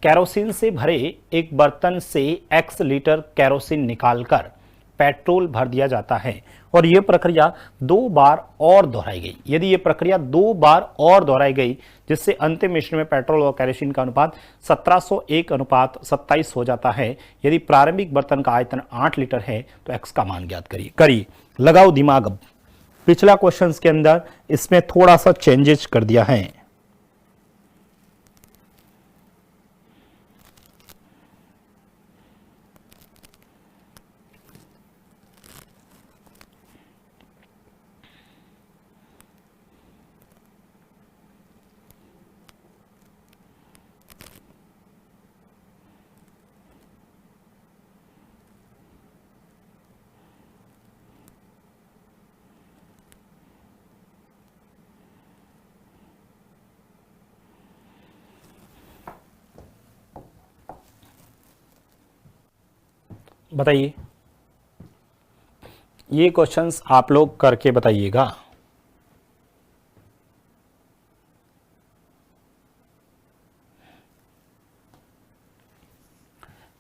कैरोसिन से भरे एक बर्तन से x लीटर कैरोसिन निकालकर पेट्रोल भर दिया जाता है और यह प्रक्रिया 2 बार और दोहराई गई। यदि यह प्रक्रिया 2 बार और दोहराई गई जिससे अंतिम मिश्रण में पेट्रोल और कैरोसिन का अनुपात 1701:27 हो जाता है। यदि प्रारंभिक बर्तन का आयतन 8 लीटर है तो x का मान ज्ञात करिए। लगाओ दिमाग। अब पिछला क्वेश्चन के अंदर इसमें थोड़ा सा चेंजेस कर दिया है। बताइए, ये क्वेश्चंस आप लोग करके बताइएगा।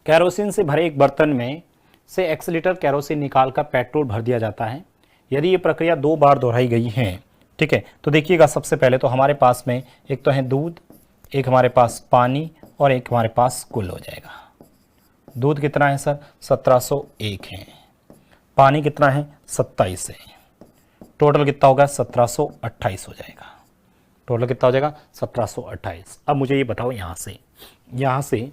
कैरोसिन से भरे एक बर्तन में से x लीटर कैरोसिन निकालकर पेट्रोल भर दिया जाता है। यदि ये प्रक्रिया 2 बार दोहराई गई है, ठीक है, तो देखिएगा सबसे पहले तो हमारे पास में एक तो है दूध, एक हमारे पास पानी और एक हमारे पास कुल हो जाएगा। दूध कितना है सर? 1701 है। पानी कितना है? 27 है। टोटल कितना होगा? 1728 हो जाएगा। टोटल कितना हो जाएगा? 1728। अब मुझे ये बताओ, यहां से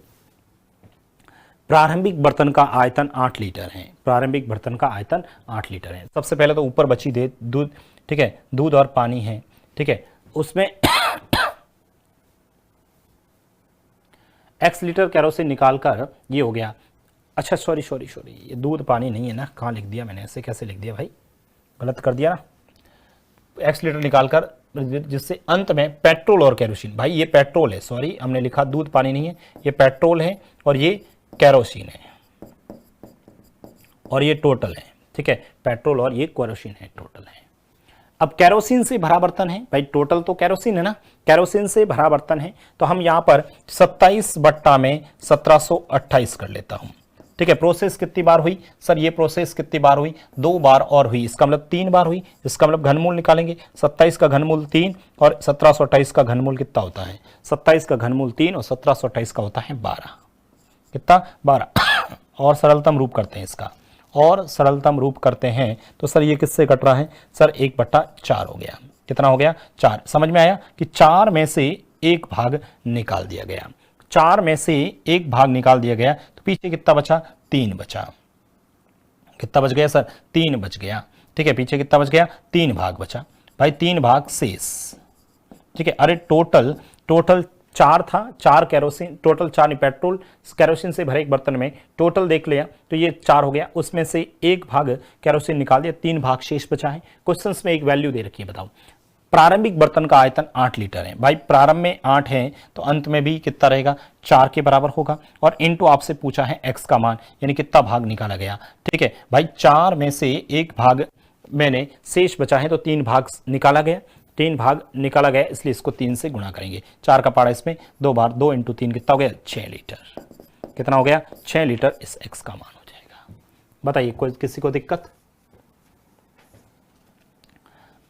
प्रारंभिक बर्तन का आयतन 8 लीटर है। प्रारंभिक बर्तन का आयतन 8 लीटर है। सबसे पहले तो ऊपर बची दे दूध, ठीक है, दूध और पानी है, ठीक है, उसमें x लीटर कैरोसिन निकालकर ये हो गया। अच्छा सॉरी, ये दूध पानी नहीं है ना, कहाँ लिख दिया मैंने, ऐसे कैसे लिख दिया भाई, गलत कर दिया ना। x लीटर निकालकर जिससे अंत में पेट्रोल और कैरोसिन, भाई ये पेट्रोल है, सॉरी हमने लिखा दूध पानी नहीं है, ये पेट्रोल है और ये कैरोसिन है और ये टोटल है, ठीक है, पेट्रोल और ये कैरोसिन है, टोटल है। अब कैरोसिन से भरा बर्तन है भाई, टोटल तो कैरोसिन है ना, कैरोसिन से भरा बर्तन है तो हम यहां पर 27/1728 कर लेता हूं, ठीक है। प्रोसेस कितनी बार हुई सर? ये प्रोसेस कितनी बार हुई? 2 बार और हुई, इसका मतलब 3 बार हुई। इसका मतलब घनमूल निकालेंगे, 27 का घनमूल 3 और 1728 का घनमूल कितना होता है? 27 का घनमूल 3 और 1728 का होता है 12। कितना? 12। और सरलतम रूप करते हैं इसका, और सरलतम रूप करते हैं तो सर ये किससे कट रहा है सर? 1/4 हो गया। कितना हो गया? 4। समझ में आया कि 4 में से 1 भाग निकाल दिया गया। 4 में से 1 भाग निकाल दिया गया तो पीछे कितना बचा? 3 बचा। कितना बच गया सर? 3 बच गया, ठीक है। पीछे कितना बच गया? 3 भाग बचा भाई, 3 भाग शेष, ठीक है। अरे टोटल 4 था, 4 कैरोसिन, टोटल 4 नहीं, पेट्रोल कैरोसिन से भरे एक बर्तन में टोटल देख लिया तो ये 4 हो गया। उसमें से 1 भाग कैरोसिन निकाल दिया, 3 भाग शेष बचा है। क्वेश्चंस में एक वैल्यू दे रखी है, बताओ। प्रारंभिक बर्तन का आयतन 8 लीटर है भाई, प्रारंभ में 8 है तो अंत में भी कितना रहेगा? 4 के बराबर होगा। और इनटू आपसे पूछा है x का मान, यानी कितना भाग निकाला गया, ठीक है भाई। 4 में से 1 भाग मैंने शेष बचा है तो 3 भाग निकाला गया, 3 भाग निकाला गया, इसलिए इसको 3 से गुणा करेंगे। 4 का पारा इसमें 2 बार, 2 × 3 कितना हो गया? 6 लीटर। कितना हो गया? 6 लीटर इस x का मान हो जाएगा। बताइए कोई किसी को दिक्कत?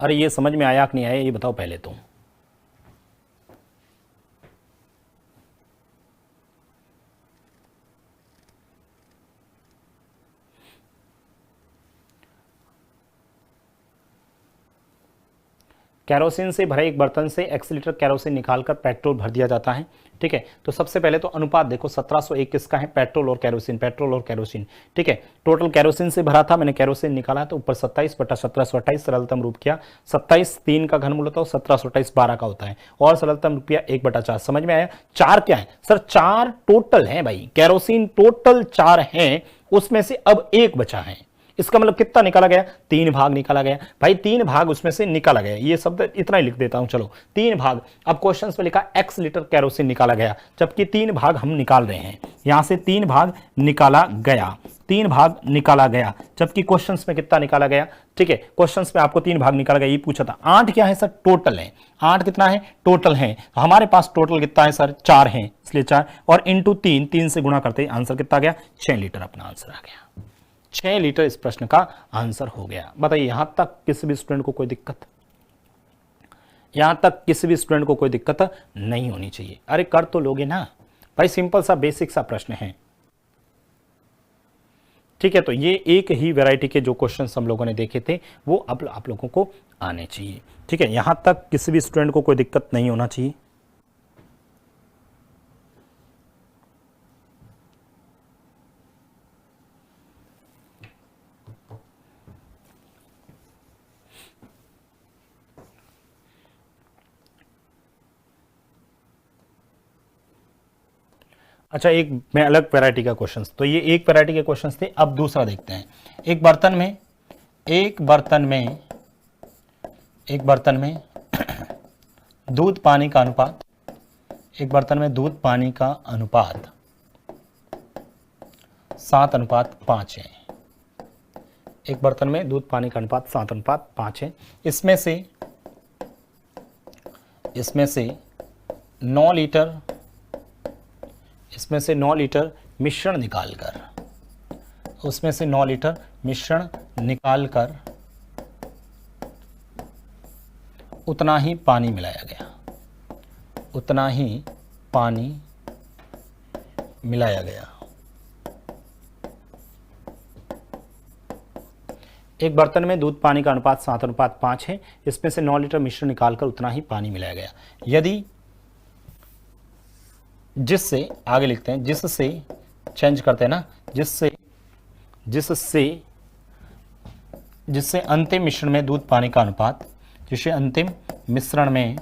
अरे ये समझ में आया कि नहीं आया ये बताओ पहले तो। कैरोसिन से भरे एक बर्तन से x लीटर कैरोसिन निकालकर पेट्रोल भर दिया जाता है, ठीक है। तो सबसे पहले तो अनुपात देखो, 1701 किसका है? पेट्रोल और कैरोसिन, ठीक है। टोटल कैरोसिन से भरा था, मैंने कैरोसिन निकाला तो ऊपर 27/1728 सरलतम रूप किया। 27 3 का घनमूल होता है, 1728 12 का होता है, और सरलतम रूप किया 1/4। समझ में आया? 4 क्या है सर? 4 टोटल है भाई, कैरोसिन टोटल 4 है, उसमें से अब 1 बचा है। इसका मतलब कितना निकाला गया, 3 भाग निकाला गया भाई, 3 भाग उसमें से निकाला गया। ये शब्द इतना ही लिख देता हूं, चलो 3 भाग। अब क्वेश्चन में लिखा x लीटर केरोसिन निकाला गया, जबकि 3 भाग हम निकाल रहे हैं, यहां से 3 भाग निकाला गया, 3 भाग निकाला गया, जबकि क्वेश्चंस में कितना निकाला गया। ठीक है, क्वेश्चंस में आपको 3 भाग निकाला गया, ये पूछा था। 8 क्या है सर, टोटल है। 8 कितना है, टोटल है। तो हमारे पास टोटल कितना है सर, 4 है, इसलिए 4 और इंटू 3, 3 से गुणा करते आंसर कितना गया, 6 लीटर अपना आंसर आ गया। 6 लीटर इस प्रश्न का आंसर हो गया। बताइए यहां तक किसी भी स्टूडेंट को कोई दिक्कत, यहां तक किसी भी स्टूडेंट को कोई दिक्कत नहीं होनी चाहिए। अरे कर तो लोगे ना भाई, सिंपल सा बेसिक सा प्रश्न है। ठीक है, तो ये एक ही वैरायटी के जो क्वेश्चंस हम लोगों ने देखे थे वो अब आप लोगों को आने चाहिए। ठीक है, यहां तक किसी भी स्टूडेंट को कोई दिक्कत नहीं होना चाहिए। अच्छा, एक मैं अलग वैरायटी का क्वेश्चंस, तो ये एक वैरायटी के क्वेश्चंस थे। अब दूसरा देखते हैं। एक बर्तन में दूध पानी का अनुपात, एक बर्तन में दूध पानी का अनुपात 7:5 है। एक बर्तन में दूध पानी का अनुपात 7:5 है। इसमें से 9 लीटर, इसमें से 9 लीटर मिश्रण निकालकर, उसमें से 9 लीटर मिश्रण निकालकर उतना ही पानी मिलाया गया, उतना ही पानी मिलाया गया। एक बर्तन में दूध पानी का अनुपात 7:5 है, इसमें से 9 लीटर मिश्रण निकालकर उतना ही पानी मिलाया गया। यदि जिससे आगे लिखते हैं, जिससे चेंज करते हैं ना, जिससे अंतिम मिश्रण में दूध पानी का अनुपात, जिससे अंतिम मिश्रण में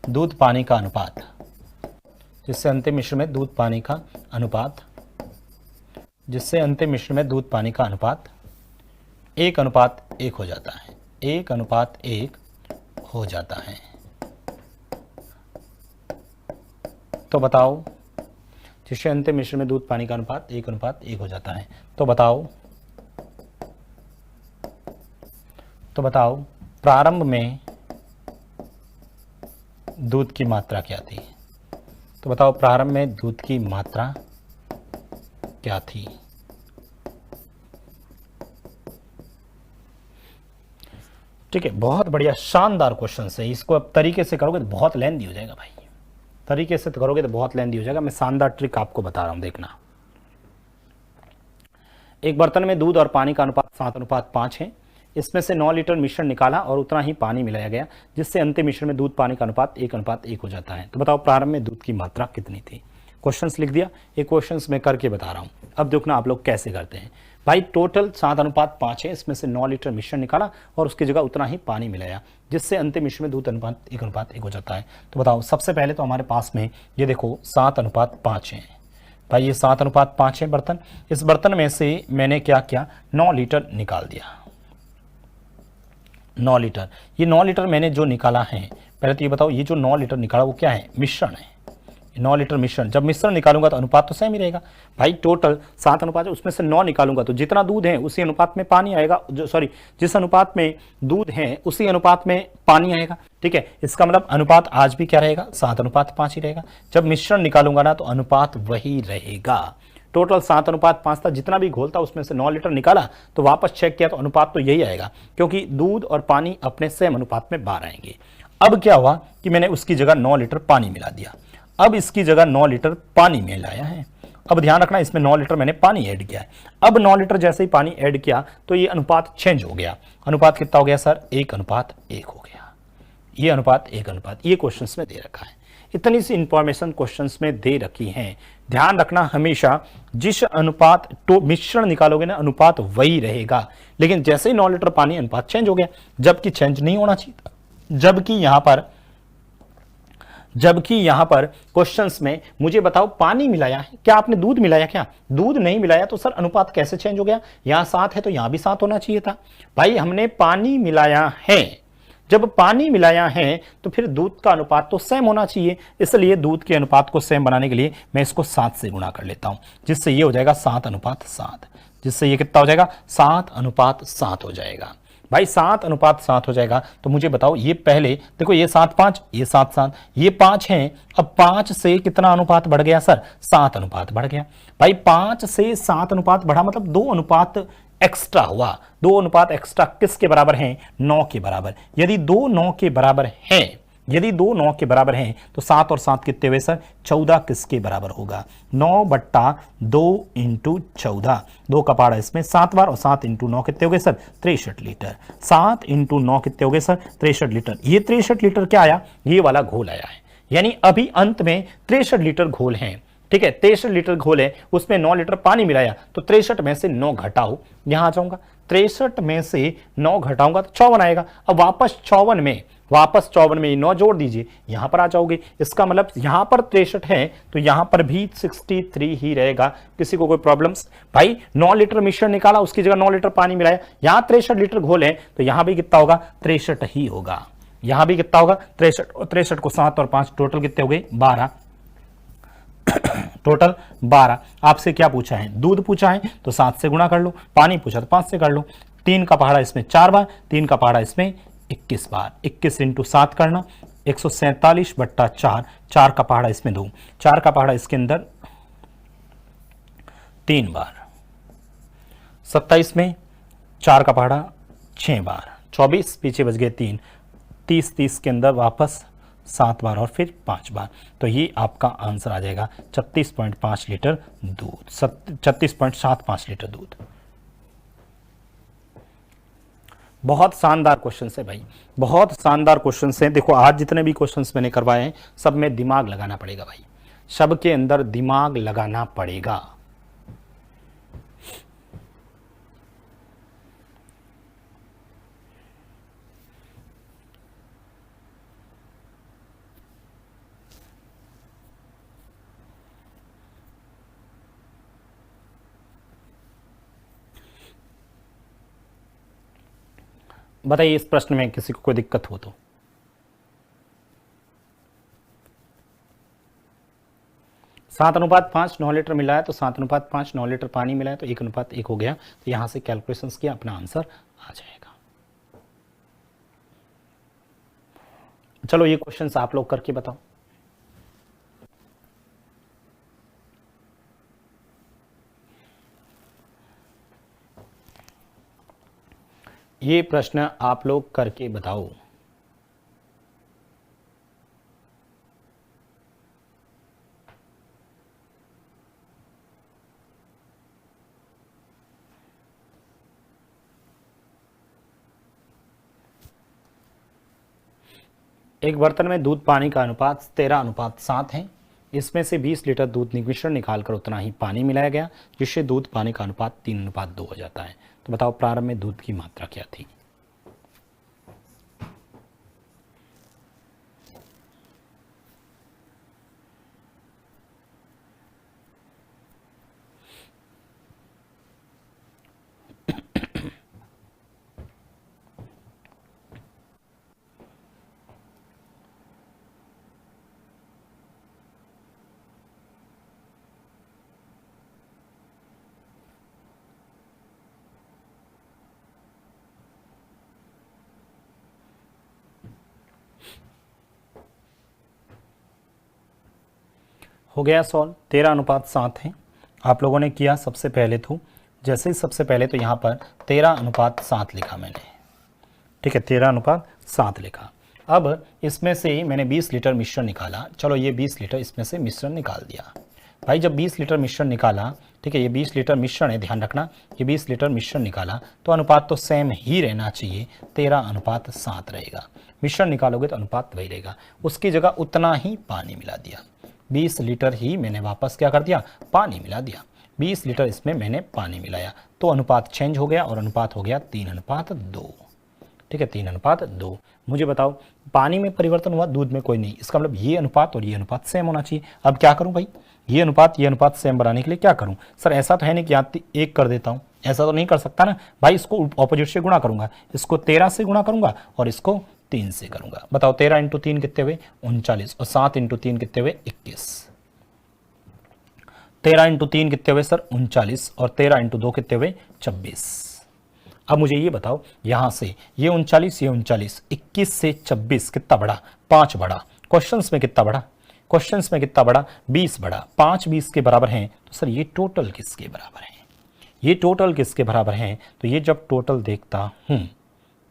दूध पानी का अनुपात, जिससे अंतिम मिश्रण में दूध पानी का अनुपात, जिससे अंतिम मिश्रण में दूध पानी का अनुपात 1:1 हो जाता है, 1:1 हो जाता है। तो बताओ, जिससे अंतिम मिश्रण में दूध पानी का अनुपात 1:1 हो जाता है। तो बताओ प्रारंभ में दूध की मात्रा क्या थी। तो बताओ प्रारंभ में दूध की मात्रा क्या थी। ठीक है, बहुत बढ़िया, शानदार क्वेश्चन है। इसको अब तरीके से करोगे तो बहुत लेंथी हो जाएगा भाई, तरीके से करोगे तो बहुत लेंथी हो जाएगा। मैं शानदार ट्रिक आपको बता रहा हूं, देखना। एक बर्तन में दूध और पानी का अनुपात 7:5 है, इसमें से 9 लीटर मिश्रण निकाला और उतना ही पानी मिलाया गया, जिससे अंतिम मिश्रण में दूध पानी का अनुपात 1:1 हो जाता है। तो बताओ प्रारंभ में दूध की मात्रा कितनी थी। क्वेश्चंस लिख दिया, ये क्वेश्चंस मैं करके बता रहा हूं। अब देखना आप लोग कैसे करते हैं। भाई टोटल 7:5 है, इसमें से 9 लीटर मिश्रण निकाला और उसकी जगह उतना ही पानी मिलाया, जिससे अंतिम मिश्रण में दूध अनुपात 1:1 हो जाता है। तो बताओ, सबसे पहले तो हमारे पास में ये देखो 7:5 है भाई, ये 7:5 है बर्तन। इस बर्तन में से मैंने क्या किया, 9 लीटर निकाल दिया, 9 लीटर। ये 9 लीटर मैंने जो निकाला है, पहले तो ये बताओ, ये जो 9 लीटर निकाला वो क्या है, मिश्रण है। 9 लीटर मिश्रण, जब मिश्रण निकालूंगा तो अनुपात तो सेम ही रहेगा भाई। टोटल 7:5 है, उसमें से 9 निकालूंगा तो जितना दूध है उसी अनुपात में पानी आएगा, जिस अनुपात में दूध है उसी अनुपात में पानी आएगा। ठीक है, इसका मतलब अनुपात आज भी क्या रहेगा, 7:5 ही रहेगा। जब मिश्रण निकालूंगा ना तो अनुपात वही रहेगा। टोटल 7:5 था, जितना भी घोल था उसमें से 9 लीटर निकाला तो वापस चेक किया तो अनुपात तो यही आएगा, क्योंकि दूध और पानी अपने सेम अनुपात में बाहर आएंगे। अब क्या हुआ कि मैंने उसकी जगह 9 लीटर पानी मिला दिया। अब इसकी जगह 9 लीटर पानी मिलाया है। अब ध्यान रखना, इसमें 9 लीटर मैंने पानी ऐड किया है। अब 9 लीटर जैसे ही पानी ऐड किया तो ये अनुपात चेंज हो गया। अनुपात कितना हो गया सर, 1:1 हो गया। ये अनुपात 1:1, ये क्वेश्चंस में दे रखा है। इतनी सी इंफॉर्मेशन क्वेश्चंस में दे रखी है। ध्यान रखना, हमेशा जिस अनुपात तो मिश्रण निकालोगे ना अनुपात वही रहेगा, लेकिन जैसे ही 9 लीटर पानी अनुपात चेंज हो गया, जबकि चेंज नहीं होना चाहिए था। जबकि यहां पर जबकि यहां पर क्वेश्चंस में मुझे बताओ पानी मिलाया है, क्या आपने दूध मिलाया? क्या दूध नहीं मिलाया तो सर अनुपात कैसे चेंज हो गया? यहां 7 है तो यहां भी 7 होना चाहिए था। भाई हमने पानी मिलाया है, जब पानी मिलाया है तो फिर दूध का अनुपात तो सेम होना चाहिए, इसलिए दूध के अनुपात को सेम बनाने के लिए मैं इसको 7 से गुणा कर लेता हूं, जिससे ये हो जाएगा 7:7, जिससे ये कितना हो जाएगा 7:7 हो जाएगा। भाई 7:7 हो जाएगा तो मुझे बताओ ये पहले देखो, ये 7:5, ये 7:7, ये 5 है। अब 5 से कितना अनुपात बढ़ गया सर? 7 अनुपात बढ़ गया। भाई 5 से 7 अनुपात बढ़ा मतलब 2 अनुपात एक्स्ट्रा हुआ। 2 अनुपात एक्स्ट्रा किसके बराबर हैं? 9 के बराबर। यदि 2 9 के बराबर है, यदि 2 9 के बराबर हैं तो 7 और 7 कितने हुए सर? 14 किसके बराबर होगा? 9/2 इंटू 14, 2 का पहाड़ा इसमें 7 बार, और 7 इंटू 9 कितने हो गए सर? 63 लीटर। 7 इंटू 9 कितने हो गए सर? 63 लीटर। ये 63 लीटर क्या आया? ये वाला घोल आया है, यानी अभी अंत में 63 लीटर घोल है। ठीक है, 63 लीटर घोल है, उसमें 9 लीटर पानी मिलाया, तो 63 में से 9 घटाओ, यहां आ जाऊंगा, 63 में से 9 घटाऊंगा तो 54 आएगा। अब वापस 54 में 9 जोड़ दीजिए, यहां पर आ जाओगे। इसका मतलब यहां पर 63 है तो यहां पर भी 63 ही रहेगा। किसी को कोई प्रॉब्लम्स? भाई 9 लीटर मिश्रण निकाला, उसकी जगह 9 लीटर पानी मिलाया, यहां 63 लीटर घोल है तो यहां भी कितना होगा? 63 ही होगा। यहां भी कितना होगा? 63, और 63 को 7 और 5 टोटल कितने हो गए? 12। टोटल 12। आपसे क्या पूछा है? दूध पूछा है तो 7 से गुणा कर लो, पानी पूछा तो 5 से कर लो। 3 का पहाड़ा इसमें 4 बार, 3 का पहाड़ा इसमें 21 बार, 21 इंटू 7 करना, 147/4, 4 का पहाड़ा इसमें 2, 4 का पहाड़ा इसके अंदर 3 बार, 27 में 4 का पहाड़ा 6 बार, 24 पीछे बच गए 3, 30 के अंदर वापस 7 बार और फिर 5 बार। तो ये आपका आंसर आ जाएगा 36.5 लीटर दूध, 36.75 लीटर दूध। बहुत शानदार क्वेश्चन है भाई, बहुत शानदार क्वेश्चन है। देखो आज जितने भी क्वेश्चंस मैंने करवाए हैं सब में दिमाग लगाना पड़ेगा भाई, सब के अंदर दिमाग लगाना पड़ेगा। बताइए इस प्रश्न में किसी को कोई दिक्कत हो तो? सात अनुपात 5 9 लीटर मिलाया तो 7:5, 9 लीटर पानी मिलाया तो 1:1 हो गया। तो यहां से कैलकुलेशंस किया, अपना आंसर आ जाएगा। चलो ये क्वेश्चंस आप लोग करके बताओ। ये प्रश्न आप लोग करके बताओ। एक बर्तन में दूध पानी का अनुपात 13:7 है। इसमें से 20 लीटर दूध मिश्रण निकालकर उतना ही पानी मिलाया गया, जिससे दूध पानी का अनुपात 3:2 हो जाता है। तो बताओ प्रारंभ में दूध की मात्रा क्या थी? हो गया सॉल्व। 13:7 है। आप लोगों ने किया सबसे पहले तो, जैसे ही सबसे पहले तो यहाँ पर 13:7 लिखा मैंने, ठीक है, 13:7 लिखा। अब इसमें से मैंने 20 लीटर मिश्रण निकाला। चलो ये 20 लीटर इसमें से मिश्रण निकाल दिया। भाई जब 20 लीटर मिश्रण निकाला, ठीक है, ये 20 लीटर मिश्रण है, ध्यान रखना, ये 20 लीटर मिश्रण निकाला तो अनुपात तो सेम ही रहना चाहिए, 13:7 रहेगा। मिश्रण निकालोगे तो अनुपात वही रहेगा। उसकी जगह उतना ही पानी मिला दिया, 20 लीटर ही मैंने वापस क्या कर दिया? पानी मिला दिया। 20 लीटर इसमें मैंने पानी मिलाया तो अनुपात चेंज हो गया और अनुपात हो गया 3:2। ठीक है, 3:2। मुझे बताओ पानी में परिवर्तन हुआ, दूध में कोई नहीं, इसका मतलब ये अनुपात और ये अनुपात सेम होना चाहिए। अब क्या करूं भाई, ये अनुपात सेम बनाने के लिए क्या करूं सर, ऐसा तो है नहीं कि यहाँ 1 कर देता हूं, ऐसा तो नहीं कर सकता ना भाई, इसको ऑपोजिट से गुणा करूंगा, इसको 13 से गुणा करूंगा और इसको 3 से करूंगा। बताओ 13 × 3 कितने हुए 39 और 7 × 3 कितने हुए 21। 13 × 3 कितने हुए सर 39 और 13 × 2 कितने हुए 26। अब मुझे ये बताओ यहां से ये 39 ये 39, 21 से 26 कितना बढ़ा 5 बढ़ा, क्वेश्चंस में कितना बढ़ा, क्वेश्चंस में कितना बढ़ा 20 बढ़ा, 5 20 के बराबर हैं, तो सर ये टोटल किसके बराबर है, ये टोटल किसके बराबर हैं, तो ये जब टोटल देखता हूं,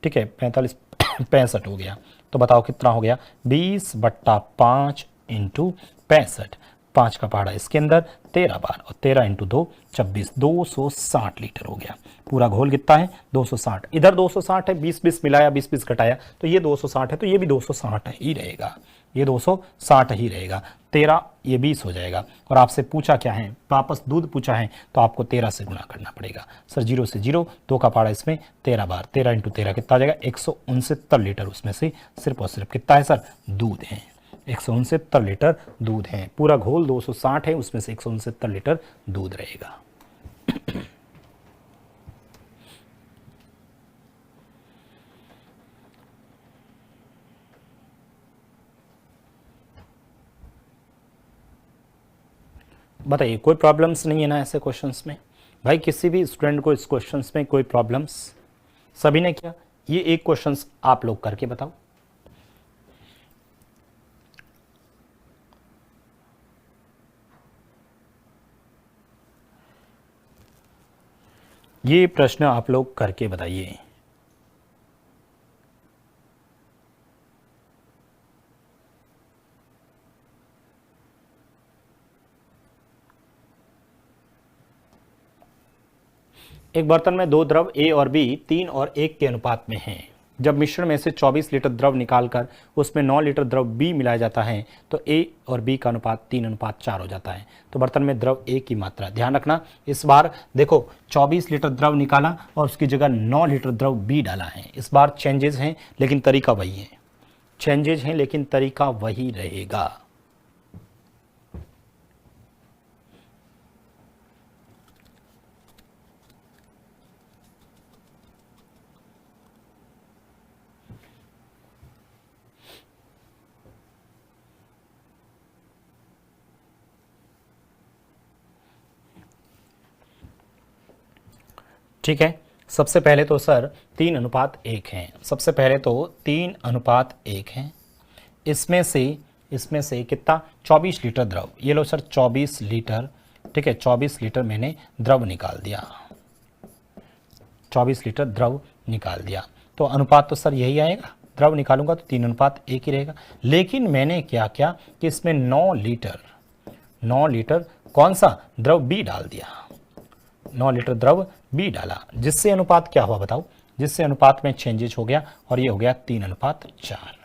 ठीक है 45 65 हो गया, तो बताओ कितना हो गया 20/5 × 65, 5 का पहाड़ा इसके अंदर 13 बार और 13 × 2 26, 260 लीटर हो गया। पूरा घोल कितना है 260, इधर 260 है, 20 मिलाया 20 घटाया तो ये 260 है, तो ये भी 260 ही रहेगा, ये 260 ही रहेगा। 13 ये 20 हो जाएगा और आपसे पूछा क्या है, वापस दूध पूछा है, तो आपको 13 से गुणा करना पड़ेगा। सर 0 से 0, 2 का पहाड़ा इसमें 13 बार, 13 × 13 कितना आ जाएगा 169 लीटर, उसमें से सिर्फ और सिर्फ कितना है सर दूध है, 169 लीटर दूध है। पूरा घोल 260 है, उसमें से 169 लीटर दूध रहेगा। बताइए कोई प्रॉब्लम्स नहीं है ना ऐसे क्वेश्चंस में, भाई किसी भी स्टूडेंट को इस क्वेश्चंस में कोई प्रॉब्लम्स, सभी ने किया, ये एक क्वेश्चंस आप लोग करके बताओ। ये प्रश्न आप लोग करके बताइए। एक बर्तन में 2 द्रव A और B 3 और 1 के अनुपात में हैं। जब मिश्रण में से 24 लीटर द्रव निकालकर उसमें 9 लीटर द्रव B मिलाया जाता है तो A और B का अनुपात 3:4 हो जाता है। तो बर्तन में द्रव A की मात्रा, ध्यान रखना इस बार देखो 24 लीटर द्रव निकाला और उसकी जगह 9 लीटर द्रव B डाला है। इस बार चेंजेस हैं लेकिन तरीका वही है, चेंजेस हैं लेकिन तरीका वही रहेगा। ठीक है, सबसे पहले तो सर 3:1 है, सबसे पहले तो 3:1 है। इसमें से कितना 24 लीटर द्रव, ये लो सर 24 लीटर, ठीक है 24 लीटर मैंने द्रव निकाल दिया, 24 लीटर द्रव निकाल दिया, तो अनुपात तो सर यही आएगा, द्रव निकालूंगा तो 3:1 ही रहेगा। लेकिन मैंने क्या किया कि इसमें 9 लीटर कौन सा द्रव B डाल दिया, 9 लीटर द्रव B डाला, जिससे अनुपात क्या हुआ बताओ, जिससे अनुपात में चेंजेस हो गया और ये हो गया 3:4।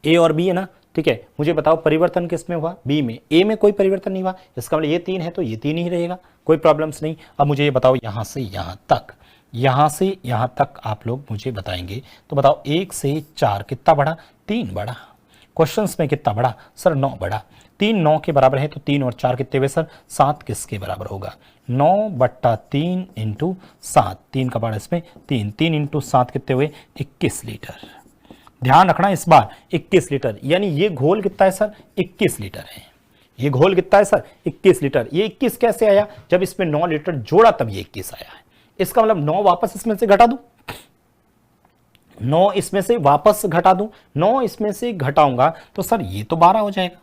A और B है ना, ठीक है, मुझे बताओ परिवर्तन किस में हुआ B में, A में कोई परिवर्तन नहीं हुआ, इसका मतलब ये 3 है तो ये 3 ही रहेगा, कोई प्रॉब्लम्स नहीं। अब मुझे ये बताओ यहां से यहां तक आप लोग मुझे बताएंगे, तो बताओ 1 से 4 कितना बढ़ा 3 बढ़ा, क्वेश्चंस में कितना बढ़ा सर 9 बढ़ा, 3 9 के बराबर है तो 3 और 4 कितने हुए सर 7 किसके बराबर होगा 9/3 × 7, 3 का पहाड़ा इसमें 3 × 7 कितने हुए 21 लीटर। ध्यान रखना इस बार 21 लीटर, यानी ये घोल कितना है सर 21 लीटर है, ये घोल कितना है सर 21 लीटर। ये 21 कैसे आया, जब इसमें 9 लीटर जोड़ा तब ये 21 आया है। इसका मतलब 9 वापस इसमें से घटा दूं, 9 इसमें से वापस घटा दूं, 9 इसमें से घटाऊंगा तो सर ये तो 12 हो जाएगा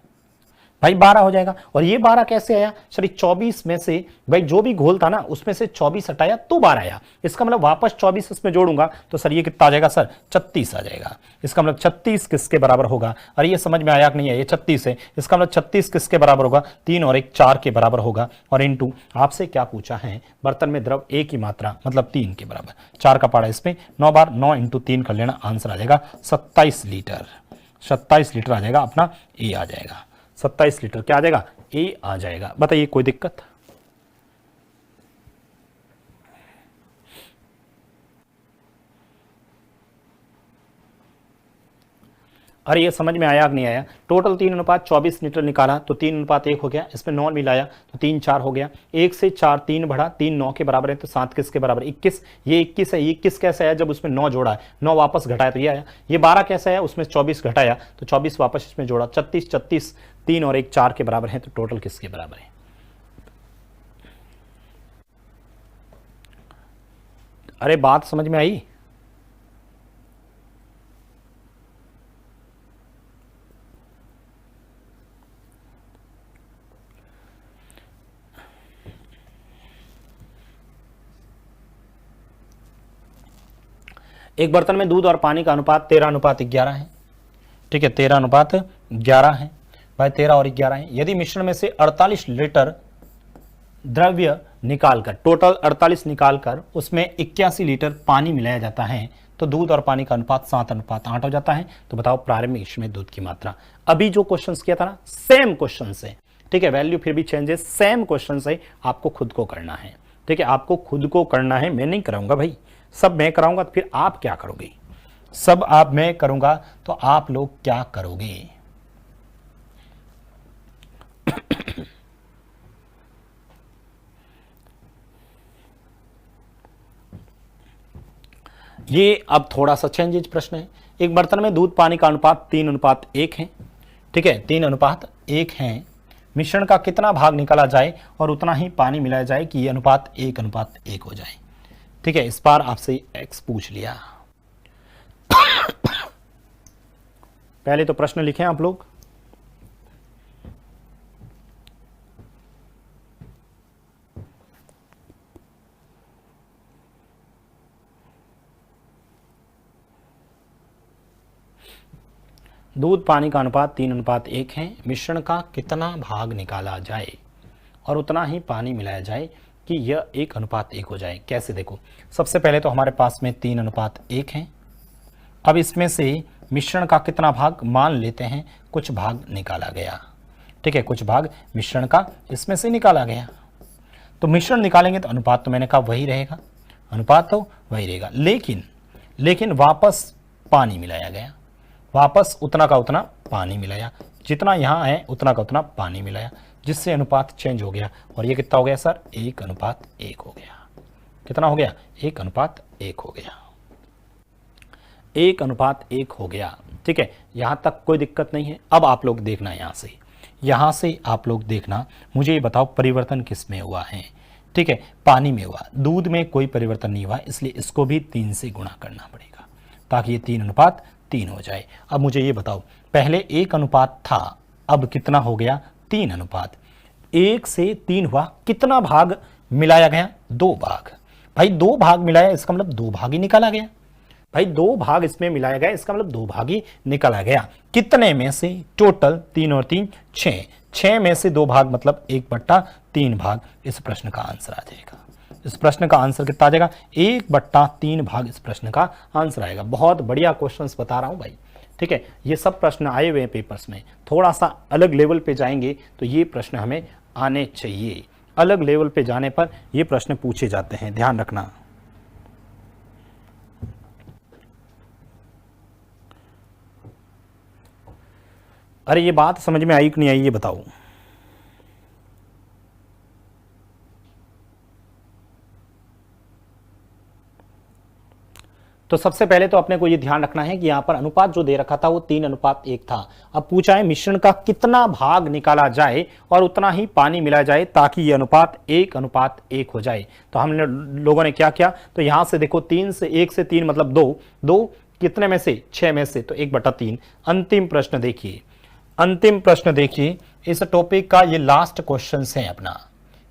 भाई, 12 हो जाएगा। और ये 12 कैसे आया सर 24 में से भाई जो भी घोल था ना उसमें से 24 हटाया तो 12 आया, इसका मतलब वापस 24 इसमें जोड़ूंगा तो सर ये कितना आ जाएगा सर 36 आ जाएगा। इसका मतलब 36 किसके बराबर होगा, अरे ये समझ में आया कि नहीं है, ये 36 है, इसका मतलब 36 किसके बराबर होगा 3 और 1 4 के बराबर होगा। और इनटू आपसे क्या पूछा है, बर्तन में द्रव A की मात्रा मतलब 3 के बराबर, 4 का पहाड़ा इसमें 9 बार, 9 × 3 कर लेना, आंसर आ जाएगा 27 लीटर, 27 लीटर आ जाएगा अपना A आ जाएगा, 27 लीटर क्या आ जाएगा A आ जाएगा। बताइए कोई दिक्कत, अरे ये समझ में आया कि नहीं आया? टोटल 3:24 लीटर निकाला तो 3:1 हो गया, इसमें 9 मिलाया तो 3:4 हो गया, 1 से 4 3 बढ़ा, 3 9 के बराबर है तो 7 किसके बराबर? 21। ये 21 है, ये 21 कैसे आया? जब उसमें 9 जोड़ा है, 9 वापस घटाया तो ये आया। ये 12 कैसे आया? उसमें 24 घटाया तो 24 वापस इसमें जोड़ा, 36 36 3 और 1 4 के बराबर है, तो टोटल किसके बराबर है? अरे बात समझ में आई? एक बर्तन में दूध और पानी का अनुपात 13:11 है। ठीक है, 13:11 है भाई, 13 और 11 है। यदि मिश्रण में से 48 लीटर द्रव्य निकालकर, टोटल 48 निकालकर उसमें 81 लीटर पानी मिलाया जाता है तो दूध और पानी का अनुपात 7:8 हो जाता है। तो बताओ प्रारंभिक मिश्रण में दूध की मात्रा। अभी जो क्वेश्चन किया था ना, सेम क्वेश्चन है। ठीक है, वैल्यू फिर भी चेंजेस, सेम क्वेश्चन है, आपको खुद को करना है। ठीक है, आपको खुद को करना है, मैं नहीं कराऊंगा भाई। सब मैं कराऊंगा तो फिर आप क्या करोगे? सब आप मैं करूंगा तो आप लोग क्या करोगे? ये अब थोड़ा सा चेंजेज प्रश्न है। एक बर्तन में दूध पानी का अनुपात 3:1 है। ठीक है, 3:1 है। मिश्रण का कितना भाग निकाला जाए और उतना ही पानी मिलाया जाए कि यह अनुपात 1:1 हो जाए। ठीक है, इस बार आपसे एक्स पूछ लिया। पहले तो प्रश्न लिखें आप लोग। दूध पानी का अनुपात 3:1 है। मिश्रण का कितना भाग निकाला जाए और उतना ही पानी मिलाया जाए कि यह 1:1 हो जाए। कैसे? देखो, सबसे पहले तो हमारे पास में 3:1 है। अब इसमें से मिश्रण का कितना भाग मान लेते हैं, कुछ भाग निकाला गया। ठीक है, कुछ भाग मिश्रण का इसमें से निकाला गया। तो मिश्रण निकालेंगे तो अनुपात तो मैंने कहा वही रहेगा, अनुपात तो वही रहेगा। लेकिन वापस पानी मिलाया गया, वापस उतना का उतना पानी मिलाया, जितना यहाँ है उतना का उतना पानी मिलाया, जिससे अनुपात चेंज हो गया। और ये कितना हो गया सर? 1:1 हो गया। कितना हो गया? 1:1 हो गया। 1:1 हो गया। ठीक है, यहां तक कोई दिक्कत नहीं है। अब आप लोग देखना, यहां से आप लोग देखना, मुझे ये बताओ परिवर्तन किस में हुआ है? ठीक है, पानी में हुआ, दूध में कोई परिवर्तन नहीं हुआ, इसलिए इसको भी 3 से गुणा करना पड़ेगा ताकि ये 3:3 हो जाए। अब मुझे ये बताओ, पहले 1 था, अब कितना हो गया? 3:1 से 3 हुआ, कितना भाग मिलाया गया? 2 भाग। भाई 2 भाग मिलाया, इसका मतलब 2 भाग ही निकाला गया। भाई 2 भाग इसमें मिलाया गया, इसका मतलब 2 भाग ही निकाला गया। कितने में से? टोटल 3 और 3 6, 6 में से 2 भाग मतलब 1/3 भाग। इस प्रश्न का आंसर आ जाएगा। इस प्रश्न का आंसर कितना आ जाएगा? 1/3 भाग इस प्रश्न का आंसर आएगा। बहुत बढ़िया क्वेश्चंस बता रहा हूं भाई। ठीक है, ये सब प्रश्न आए हुए हैं पेपर्स में, थोड़ा सा अलग लेवल पे जाएंगे तो ये प्रश्न हमें आने चाहिए। अलग लेवल पे जाने पर ये प्रश्न पूछे जाते हैं, ध्यान रखना। अरे ये बात समझ में आई कि नहीं आई, ये बताओ। तो सबसे पहले तो अपने को ये ध्यान रखना है कि यहां पर अनुपात जो दे रखा था वो 3:1 था। अब पूछा है मिश्रण का कितना भाग निकाला जाए और उतना ही पानी मिलाया जाए ताकि ये अनुपात 1:1 हो जाए। तो हम लोगों ने क्या किया? तो यहां से देखो, 1 से 3 मतलब 2 कितने में से? 6 में से, तो 1/3। अंतिम प्रश्न देखिए, अंतिम प्रश्न देखिए। इस टॉपिक का ये लास्ट क्वेश्चन है अपना,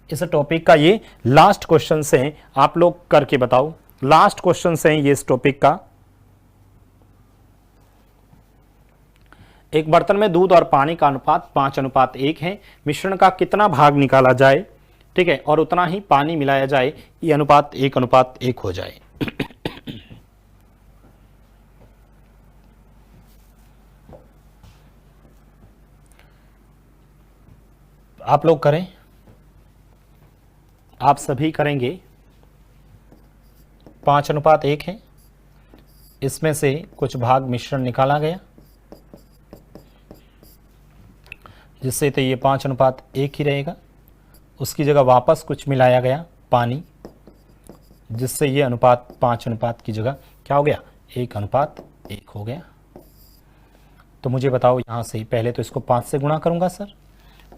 इस टॉपिक का ये लास्ट क्वेश्चन है। आप लोग करके बताओ, लास्ट क्वेश्चन है ये इस टॉपिक का। एक बर्तन में दूध और पानी का अनुपात 5:1 है। मिश्रण का कितना भाग निकाला जाए, ठीक है, और उतना ही पानी मिलाया जाए, ये अनुपात 1:1 हो जाए। आप लोग करें, आप सभी करेंगे। 5:1 है, इसमें से कुछ भाग मिश्रण निकाला गया, जिससे तो ये 5:1 ही रहेगा, उसकी जगह वापस कुछ मिलाया गया पानी, जिससे ये अनुपात 5 की जगह क्या हो गया, 1:1 हो गया। तो मुझे बताओ यहाँ से पहले तो इसको 5 से गुणा करूँगा सर,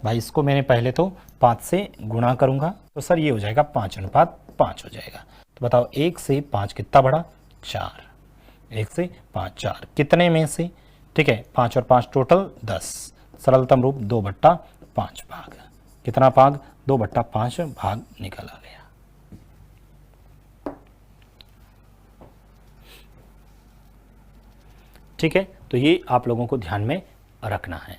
भाई इसको मैंने पहले तो 5 से गुणा करूँगा तो सर ये हो जाएगा 5:5 हो जाएगा। तो बताओ 1 से 5 कितना बढ़ा, 4, 1 से 5 4 कितने में से, ठीक है 5 और 5 टोटल 10, सरलतम रूप 2/5 भाग, कितना भाग 2/5 भाग निकला गया। ठीक है, तो ये आप लोगों को ध्यान में रखना है।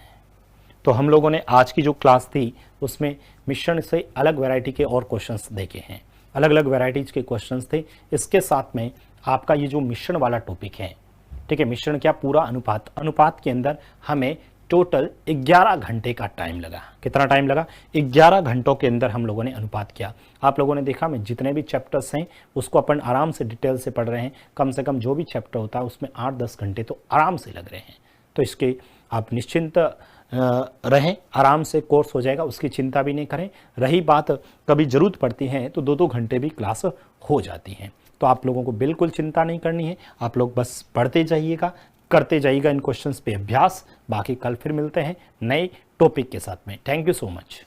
तो हम लोगों ने आज की जो क्लास थी उसमें मिश्रण से अलग वैरायटी के और क्वेश्चंस देखे हैं, अलग अलग वैरायटीज के क्वेश्चंस थे। इसके साथ में आपका ये जो मिश्रण वाला टॉपिक है, ठीक है, मिश्रण क्या पूरा अनुपात, अनुपात के अंदर हमें टोटल 11 घंटे का टाइम लगा। कितना टाइम लगा, 11 घंटों के अंदर हम लोगों ने अनुपात किया। आप लोगों ने देखा मैं जितने भी चैप्टर्स हैं उसको अपन आराम से डिटेल से पढ़ रहे हैं, कम से कम जो भी चैप्टर होता है उसमें 8-10 घंटे तो आराम से लग रहे हैं। तो इसके आप निश्चिंत रहें, आराम से कोर्स हो जाएगा, उसकी चिंता भी नहीं करें। रही बात कभी ज़रूरत पड़ती है तो 2-2 घंटे भी क्लास हो जाती हैं, तो आप लोगों को बिल्कुल चिंता नहीं करनी है। आप लोग बस पढ़ते जाइएगा, करते जाइएगा इन क्वेश्चंस पे अभ्यास। बाकी कल फिर मिलते हैं नए टॉपिक के साथ में। Thank you so much.